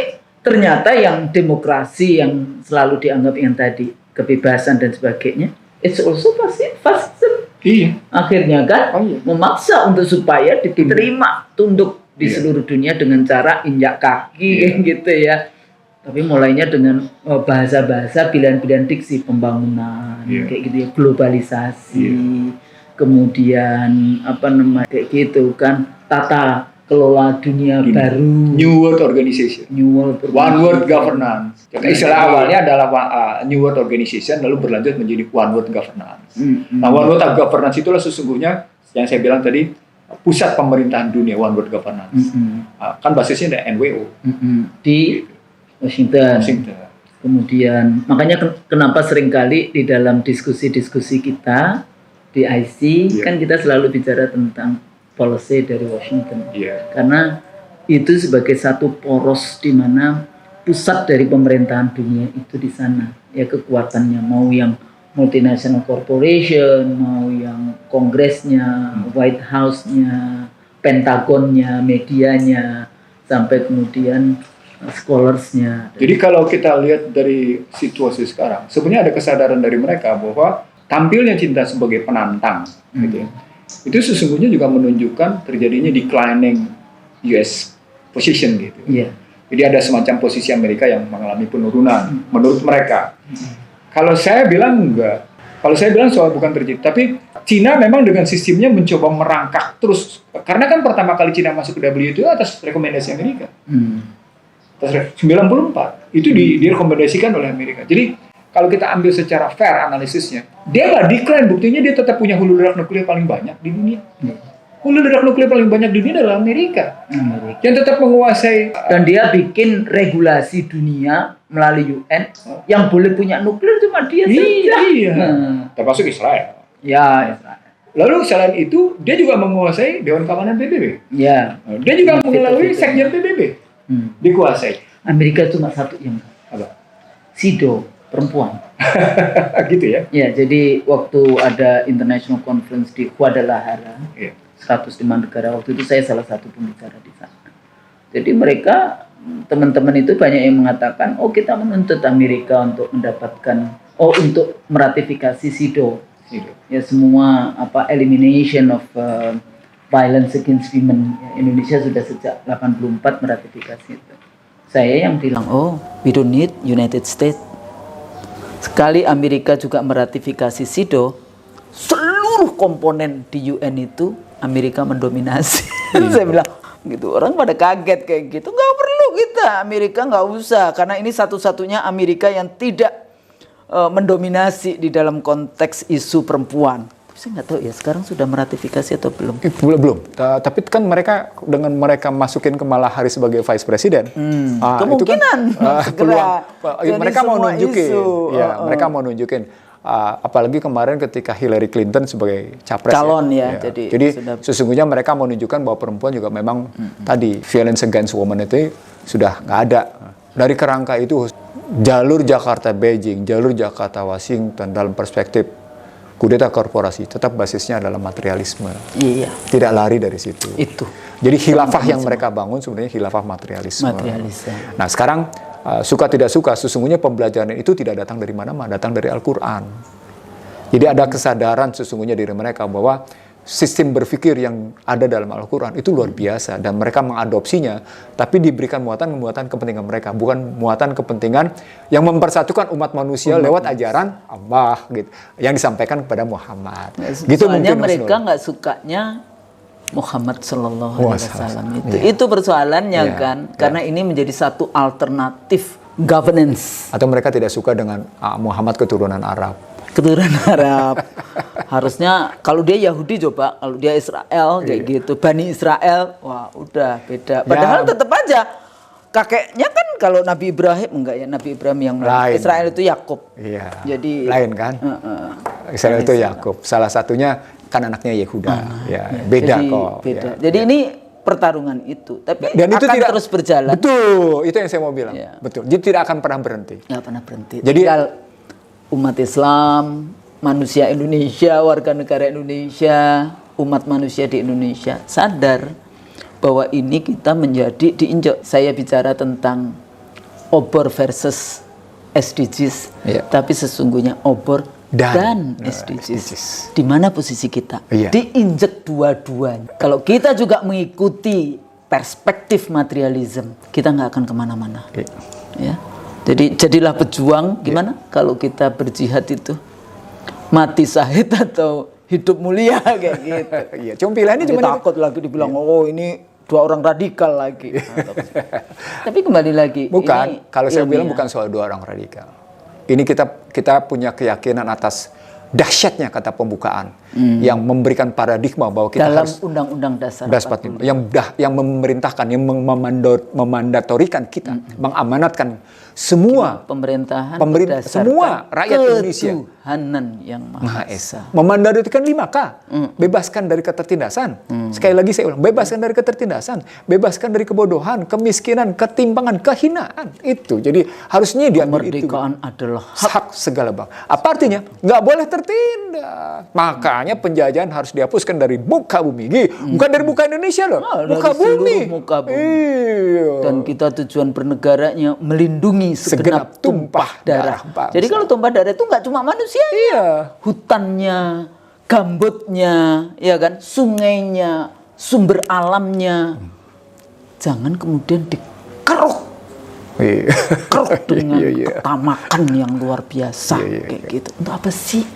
ternyata yang demokrasi yang selalu dianggap yang tadi kebebasan dan sebagainya, it's also fascism. Iya. Akhirnya kan memaksa untuk supaya diterima, tunduk di seluruh dunia dengan cara injak kaki gitu ya. Tapi mulainya dengan bahasa-bahasa pilihan-pilihan diksi, pembangunan kayak gitu ya, globalisasi, kemudian kayak gitu kan, tata kelola dunia baru, New World Organization, One World Governance. Istilah awalnya adalah New World Organization, lalu berlanjut menjadi One World Governance. Nah, One World Governance itulah sesungguhnya yang saya bilang tadi, pusat pemerintahan dunia, One World Governance. Kan basisnya ada NWO di Washington. Kemudian makanya kenapa seringkali di dalam diskusi-diskusi kita di IC kan kita selalu bicara tentang policy dari Washington. Karena itu sebagai satu poros di mana pusat dari pemerintahan dunia itu di sana. Ya kekuatannya, mau yang multinational corporation, mau yang kongresnya, White House-nya, Pentagonnya, medianya, sampai kemudian scholarsnya. Jadi kalau kita lihat dari situasi sekarang, sebenarnya ada kesadaran dari mereka bahwa tampilnya Cinta sebagai penantang, gitu ya, itu sesungguhnya juga menunjukkan terjadinya declining US position gitu. Iya. Jadi ada semacam posisi Amerika yang mengalami penurunan menurut mereka. Kalau saya bilang enggak. Kalau saya bilang soal bukan terjadi, tapi Cina memang dengan sistemnya mencoba merangkak terus. Karena kan pertama kali Cina masuk ke WTO atas rekomendasi Amerika. Atas 94 itu direkomendasikan oleh Amerika. Jadi kalau kita ambil secara fair analisisnya, dia nggak decline, buktinya dia tetap punya hulu ledak nuklir paling banyak di dunia. Hulu ledak nuklir paling banyak di dunia adalah Amerika. Yang tetap menguasai. Dan dia bikin regulasi dunia melalui UN yang boleh punya nuklir cuma dia saja. Iya. Termasuk Israel. Ya, Israel. Lalu selain itu, dia juga menguasai Dewan Keamanan PBB. Ya. Dia juga melalui Sekjen PBB. Dikuasai. Amerika cuma satu yang Apa? SIDO, perempuan. Gitu ya. Ya, jadi waktu ada International Conference di Guadalajara, 105 negara, waktu itu saya salah satu pembicara di sana. Jadi mereka, teman-teman itu banyak yang mengatakan, oh kita menuntut Amerika untuk mendapatkan, untuk meratifikasi SIDO. Ya semua elimination of violence against women. Indonesia sudah sejak 84 meratifikasi itu. Saya yang bilang, oh we don't need United States. Sekali Amerika juga meratifikasi SIDO, seluruh komponen di UN itu Amerika mendominasi. Saya bilang gitu, orang pada kaget kayak gitu. Nggak perlu kita, Amerika nggak usah, karena ini satu-satunya Amerika yang tidak mendominasi di dalam konteks isu perempuan. Tapi saya nggak tahu ya, sekarang sudah meratifikasi atau belum? Belum. Tapi kan mereka dengan mereka masukin Kamala Harris sebagai vice president, kemungkinan mereka mau nunjukin, isu. Mereka mau nunjukin. Apalagi kemarin ketika Hillary Clinton sebagai capres, calon ya. Jadi sesungguhnya mereka mau menunjukkan bahwa perempuan juga memang tadi violence against women itu sudah nggak ada. Dari kerangka itu jalur Jakarta Beijing, jalur Jakarta Washington dalam perspektif kudeta korporasi tetap basisnya adalah materialisme. Iya. Tidak lari dari situ. Itu. Jadi khilafah yang mereka bangun sebenarnya khilafah materialisme. Nah sekarang suka tidak suka, sesungguhnya pembelajaran itu tidak datang dari mana-mana, datang dari Al-Quran. Jadi ada kesadaran sesungguhnya diri mereka bahwa sistem berpikir yang ada dalam Al-Quran itu luar biasa dan mereka mengadopsinya, tapi diberikan muatan kepentingan mereka, bukan muatan kepentingan yang mempersatukan umat manusia lewat ajaran Allah gitu, yang disampaikan kepada Muhammad. Gitu soalnya mungkin mereka nggak sukanya Muhammad Sallallahu Alaihi Wasallam itu persoalannya kan, karena ini menjadi satu alternatif governance. Atau mereka tidak suka dengan Muhammad keturunan Arab. Harusnya kalau dia Yahudi coba, kalau dia Israel kayak gitu, Bani Israel, wah udah beda. Padahal tetap aja kakeknya kan kalau Nabi Ibrahim enggak ya, Nabi Ibrahim yang lain. Israel itu Yakub. Iya. Jadi lain kan? Israel itu Yakub. Salah satunya kan anaknya Yehuda. Beda jadi, kok. Beda. Jadi ini pertarungan itu, tapi dan itu akan tidak terus berjalan. Betul, itu yang saya mau bilang. Betul. Jadi tidak akan pernah berhenti. Nggak pernah berhenti. Jadi umat Islam, manusia Indonesia, warga negara Indonesia, umat manusia di Indonesia sadar bahwa ini kita menjadi diinjak. Saya bicara tentang obor versus SDGs, tapi sesungguhnya obor dan SDGs. Di mana posisi kita? Diinjak dua-duanya. Kalau kita juga mengikuti perspektif materialisme, kita nggak akan kemana-mana. Ya. Jadi jadilah pejuang. Gimana kalau kita berjihad itu mati syahid atau hidup mulia kayak gitu? Cuma pilihannya cuma takut lagi dibilang oh ini dua orang radikal lagi. Tapi kembali lagi. Bukan. Kalau saya bilang bukan soal dua orang radikal. Ini kita punya keyakinan atas dahsyatnya kata pembukaan yang memberikan paradigma bahwa kita dalam harus Undang-Undang Dasar yang memerintahkan, yang memandatorikan kita, mengamanatkan semua pemerintahan semua rakyat Indonesia ketuhanan yang Maha Esa. Memandatorikan 5K, bebaskan dari ketertindasan. Sekali lagi saya ulang, bebaskan dari ketertindasan, bebaskan dari kebodohan, kemiskinan, ketimpangan, kehinaan. Itu. Jadi harusnya diambil itu. Kemerdekaan adalah hak segala bangsa. Apa artinya? Nggak boleh tertindas. Makanya penjajahan harus dihapuskan dari muka bumi. Bukan dari muka Indonesia loh. Muka bumi. Muka bumi. Dan kita tujuan bernegaranya melindungi segenap tumpah darah. Jadi kalau tumpah darah itu nggak cuma manusianya, hutannya, gambutnya, ya kan, sungainya, sumber alamnya, jangan kemudian dikeruk dengan ketamakan yang luar biasa kayak gitu. Untuk apa sih?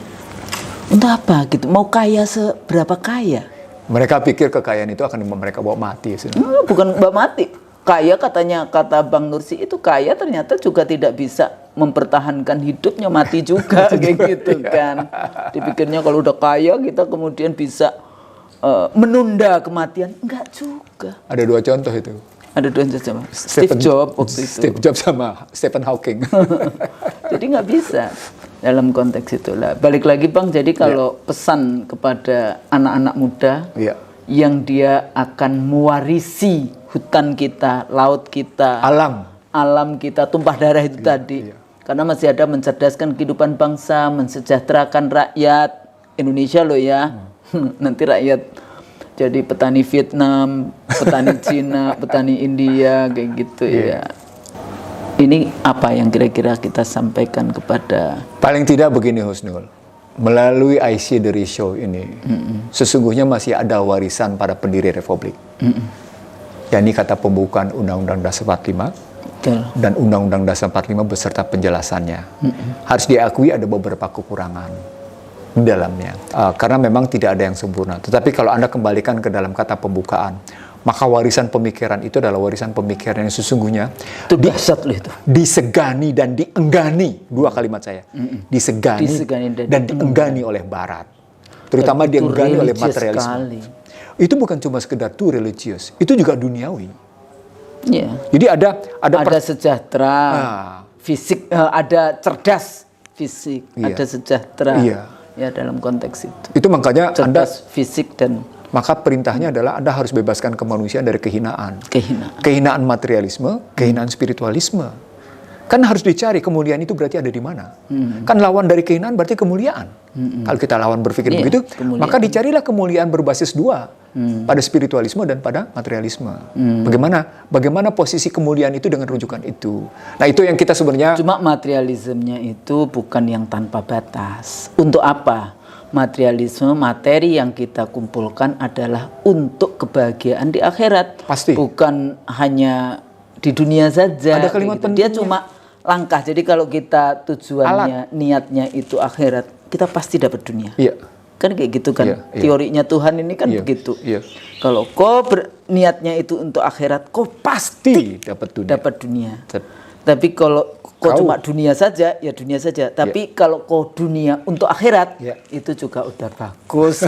Untuk apa gitu? Mau kaya seberapa kaya? Mereka pikir kekayaan itu akan mereka bawa mati. Bukan bawa mati. Kaya katanya, kata Bang Nursi itu kaya ternyata juga tidak bisa mempertahankan hidupnya, mati juga kayak gitu kan. Dipikirnya kalau udah kaya kita kemudian bisa menunda kematian. Enggak juga. Ada 2 contoh itu. Ada 2 contoh. Steve Jobs waktu itu. Steve Jobs sama Stephen Hawking. Jadi nggak bisa dalam konteks itulah. Balik lagi Bang, jadi kalau pesan kepada anak-anak muda yang dia akan mewarisi hutan kita, laut kita, alam kita, tumpah darah itu tadi. Karena masih ada mencerdaskan kehidupan bangsa, mensejahterakan rakyat Indonesia loh ya. Nanti rakyat jadi petani Vietnam, petani Cina, petani India kayak gitu ya. Ini apa yang kira-kira kita sampaikan kepada... Paling tidak begini Husnul, melalui I See The Show ini, sesungguhnya masih ada warisan pada pendiri Republik. Yakni kata pembukaan Undang-Undang Dasar 45 dan Undang-Undang Dasar 45 beserta penjelasannya. Harus diakui ada beberapa kekurangan di dalamnya, karena memang tidak ada yang sempurna. Tetapi kalau Anda kembalikan ke dalam kata pembukaan, maka warisan pemikiran itu adalah warisan pemikiran yang sesungguhnya disegani dan dienggani. 2 kalimat saya. Disegani dan dienggani oleh Barat. Terutama dienggani oleh materialisme. Sekali. Itu bukan cuma sekedar too religious, itu juga duniawi. Yeah. Jadi ada sejahtera fisik, ada cerdas fisik, ada sejahtera. Ya dalam konteks itu. Itu makanya cerdas fisik dan maka perintahnya adalah Anda harus bebaskan kemanusiaan dari kehinaan. Kehinaan materialisme, kehinaan spiritualisme. Kan harus dicari kemuliaan itu berarti ada di mana. Kan lawan dari kehinaan berarti kemuliaan. Kalau kita lawan berpikir begitu, maka dicarilah kemuliaan berbasis 2. Pada spiritualisme dan pada materialisme. Bagaimana posisi kemuliaan itu dengan rujukan itu. Nah itu yang kita sebenarnya... Cuma materialismenya itu bukan yang tanpa batas. Untuk apa? Materialisme, materi yang kita kumpulkan adalah untuk kebahagiaan di akhirat. Pasti. Bukan hanya di dunia saja. Ada kalimat gitu. Dia cuma langkah. Jadi kalau kita tujuannya, niatnya itu akhirat, kita pasti dapat dunia. Kan kayak gitu kan. Teorinya Tuhan ini kan begitu. Kalau kau niatnya itu untuk akhirat, kau pasti dapat dunia. Tapi kalau kau cuma dunia saja, ya dunia saja. Tapi kalau kau dunia untuk akhirat, itu juga udah bagus.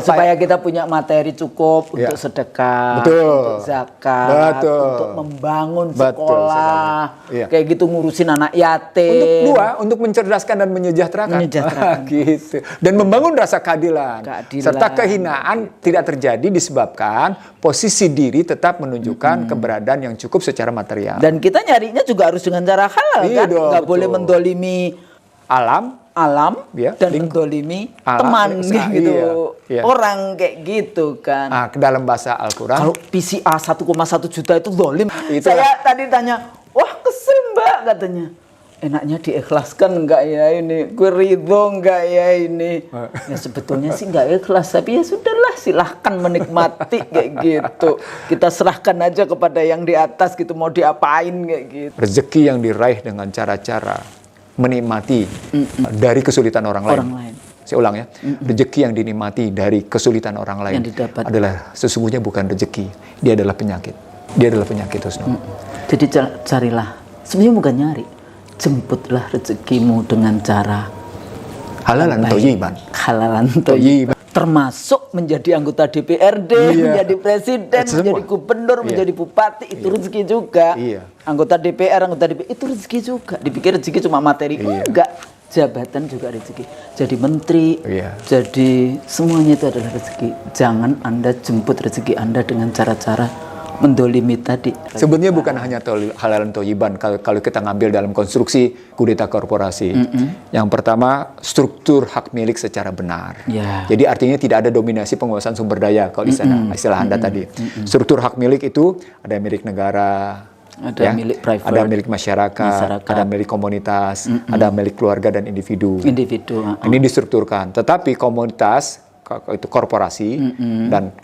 Supaya kita punya materi cukup untuk sedekah, untuk zakat, untuk membangun sekolah, kayak gitu ngurusin anak yatim. Untuk mencerdaskan dan menyejahterakan. Gitu. Dan membangun rasa keadilan. Serta kehinaan tidak terjadi disebabkan posisi diri tetap menunjukkan keberadaan yang cukup secara material. Dan kita nyarinya juga harus dengan cara halal kan? Nggak boleh mendolimi alam dan mendolimi teman gitu. Orang kayak gitu kan. Dalam bahasa Al-Quran. Kalau PCA 1,1 juta itu dolim. Saya tadi tanya, wah kesel Mbak katanya. Enaknya diikhlaskan enggak ya ini? Gue ridho enggak ya ini? Ya sebetulnya sih enggak ikhlas, tapi ya sudahlah, silahkan menikmati kayak gitu. Kita serahkan aja kepada yang di atas gitu, mau diapain kayak gitu. Rezeki yang diraih dengan cara-cara menikmati dari kesulitan orang lain. Saya ulang ya, rezeki yang dinikmati dari kesulitan orang lain adalah sesungguhnya bukan rezeki, dia adalah penyakit. Dia adalah penyakit, Husnul. Jadi carilah, sebenarnya bukan nyari. Jemputlah rezekimu dengan cara halalan thayyiban. Halalan thayyiban. Termasuk menjadi anggota DPRD, menjadi presiden, menjadi gubernur, menjadi bupati, itu rezeki juga. Anggota DPR itu rezeki juga. Dipikir rezeki cuma materi, enggak. Jabatan juga rezeki. Jadi menteri, jadi semuanya itu adalah rezeki. Jangan Anda jemput rezeki Anda dengan cara-cara mendolimi tadi. Sebenarnya bukan hanya halalan thayyiban kalau kita ngambil dalam konstruksi kudeta korporasi. Yang pertama, struktur hak milik secara benar. Jadi artinya tidak ada dominasi penguasaan sumber daya kalau istilah Anda tadi. Struktur hak milik itu ada milik negara, ada milik private, ada milik masyarakat, ada milik komunitas, ada milik keluarga dan individu. Ini distrukturkan. Tetapi komunitas itu korporasi dan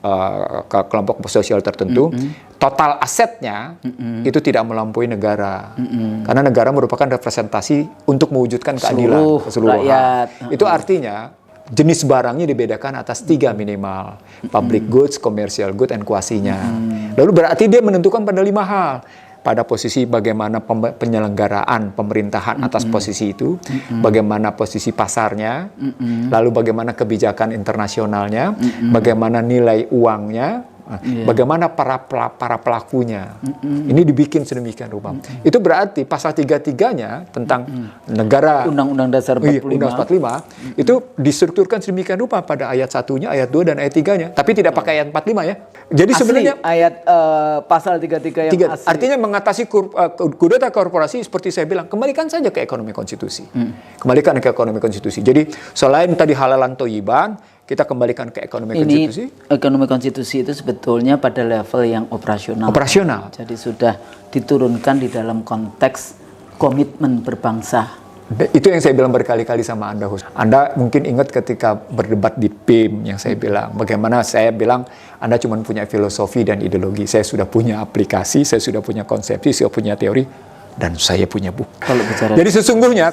kelompok sosial tertentu, total asetnya itu tidak melampaui negara. Karena negara merupakan representasi untuk mewujudkan keadilan keseluruhan. Rakyat. Itu artinya jenis barangnya dibedakan atas 3 minimal. Public goods, commercial goods, dan kuasinya. Lalu berarti dia menentukan pada 5 hal. Pada posisi bagaimana penyelenggaraan pemerintahan atas posisi itu, bagaimana posisi pasarnya, lalu bagaimana kebijakan internasionalnya, bagaimana nilai uangnya, bagaimana para pelakunya. Ini dibikin sedemikian rupa. Itu berarti pasal 33-nya tentang negara Undang-Undang Dasar 45. Undang 45 itu distrukturkan sedemikian rupa pada ayat 1-nya, ayat 2 dan ayat 3-nya. Tapi tidak pakai ayat 45 ya. Jadi Asli, sebenarnya ayat pasal 33 yang asli. artinya mengatasi kudeta korporasi seperti saya bilang, kembalikan saja ke ekonomi konstitusi. Kembalikan ke ekonomi konstitusi. Jadi selain tadi halalan toyiban, kita kembalikan ke ekonomi konstitusi. Ekonomi konstitusi itu sebetulnya pada level yang operasional. Operasional. Jadi sudah diturunkan di dalam konteks komitmen berbangsa. Itu yang saya bilang berkali-kali sama Anda, Hus. Anda mungkin ingat ketika berdebat di PIM yang saya bilang, bagaimana saya bilang Anda cuma punya filosofi dan ideologi. Saya sudah punya aplikasi, saya sudah punya konsepsi, saya punya teori, dan saya punya bukti. Jadi sesungguhnya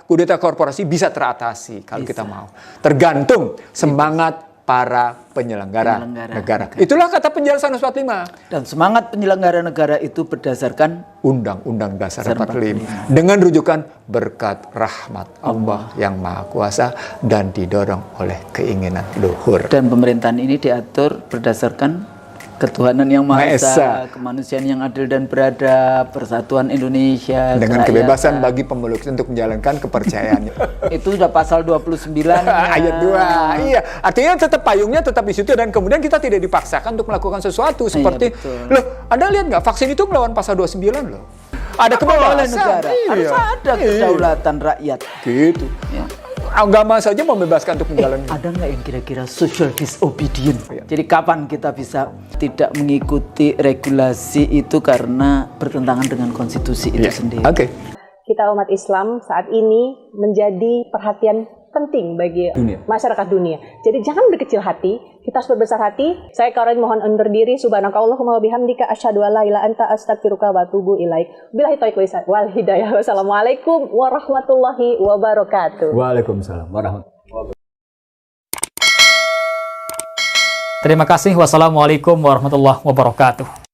kudeta korporasi bisa teratasi kalau kita mau. Tergantung semangat para penyelenggara negara. Itulah kata penjelasan 45. Dan semangat penyelenggara negara itu berdasarkan Undang-Undang Dasar 45. Dengan rujukan berkat rahmat Allah yang Maha Kuasa dan didorong oleh keinginan luhur. Dan pemerintahan ini diatur berdasarkan ketuhanan yang Maha Esa, kemanusiaan yang adil dan beradab, persatuan Indonesia, dengan kebebasan bagi pemeluk untuk menjalankan kepercayaannya. Itu sudah pasal 29 ayat 2. Iya, artinya tetap payungnya tetap di situ dan kemudian kita tidak dipaksakan untuk melakukan sesuatu seperti loh, Anda lihat nggak vaksin itu melawan pasal 29 loh. Ada kebebasan negara. Harus ada kedaulatan rakyat. Gitu. Ya. Agama saja membebaskan untuk menjalani. Ada nggak yang kira-kira social disobedience? Jadi kapan kita bisa tidak mengikuti regulasi itu karena bertentangan dengan konstitusi itu sendiri? Oke. Kita umat Islam saat ini menjadi perhatian penting bagi masyarakat dunia. Jadi jangan berkecil hati, kita harus berbesar hati. Saya Karin mohon undur diri. Subhanakallahumma wa bihamdika asyhadu an la ilaha anta astaghfiruka wa atubu ilaik. Billahi taufiq wal hidayah. Wassalamualaikum warahmatullahi wabarakatuh. Waalaikumsalam warahmatullahi wabarakatuh. Terima kasih. Wassalamualaikum warahmatullahi wabarakatuh.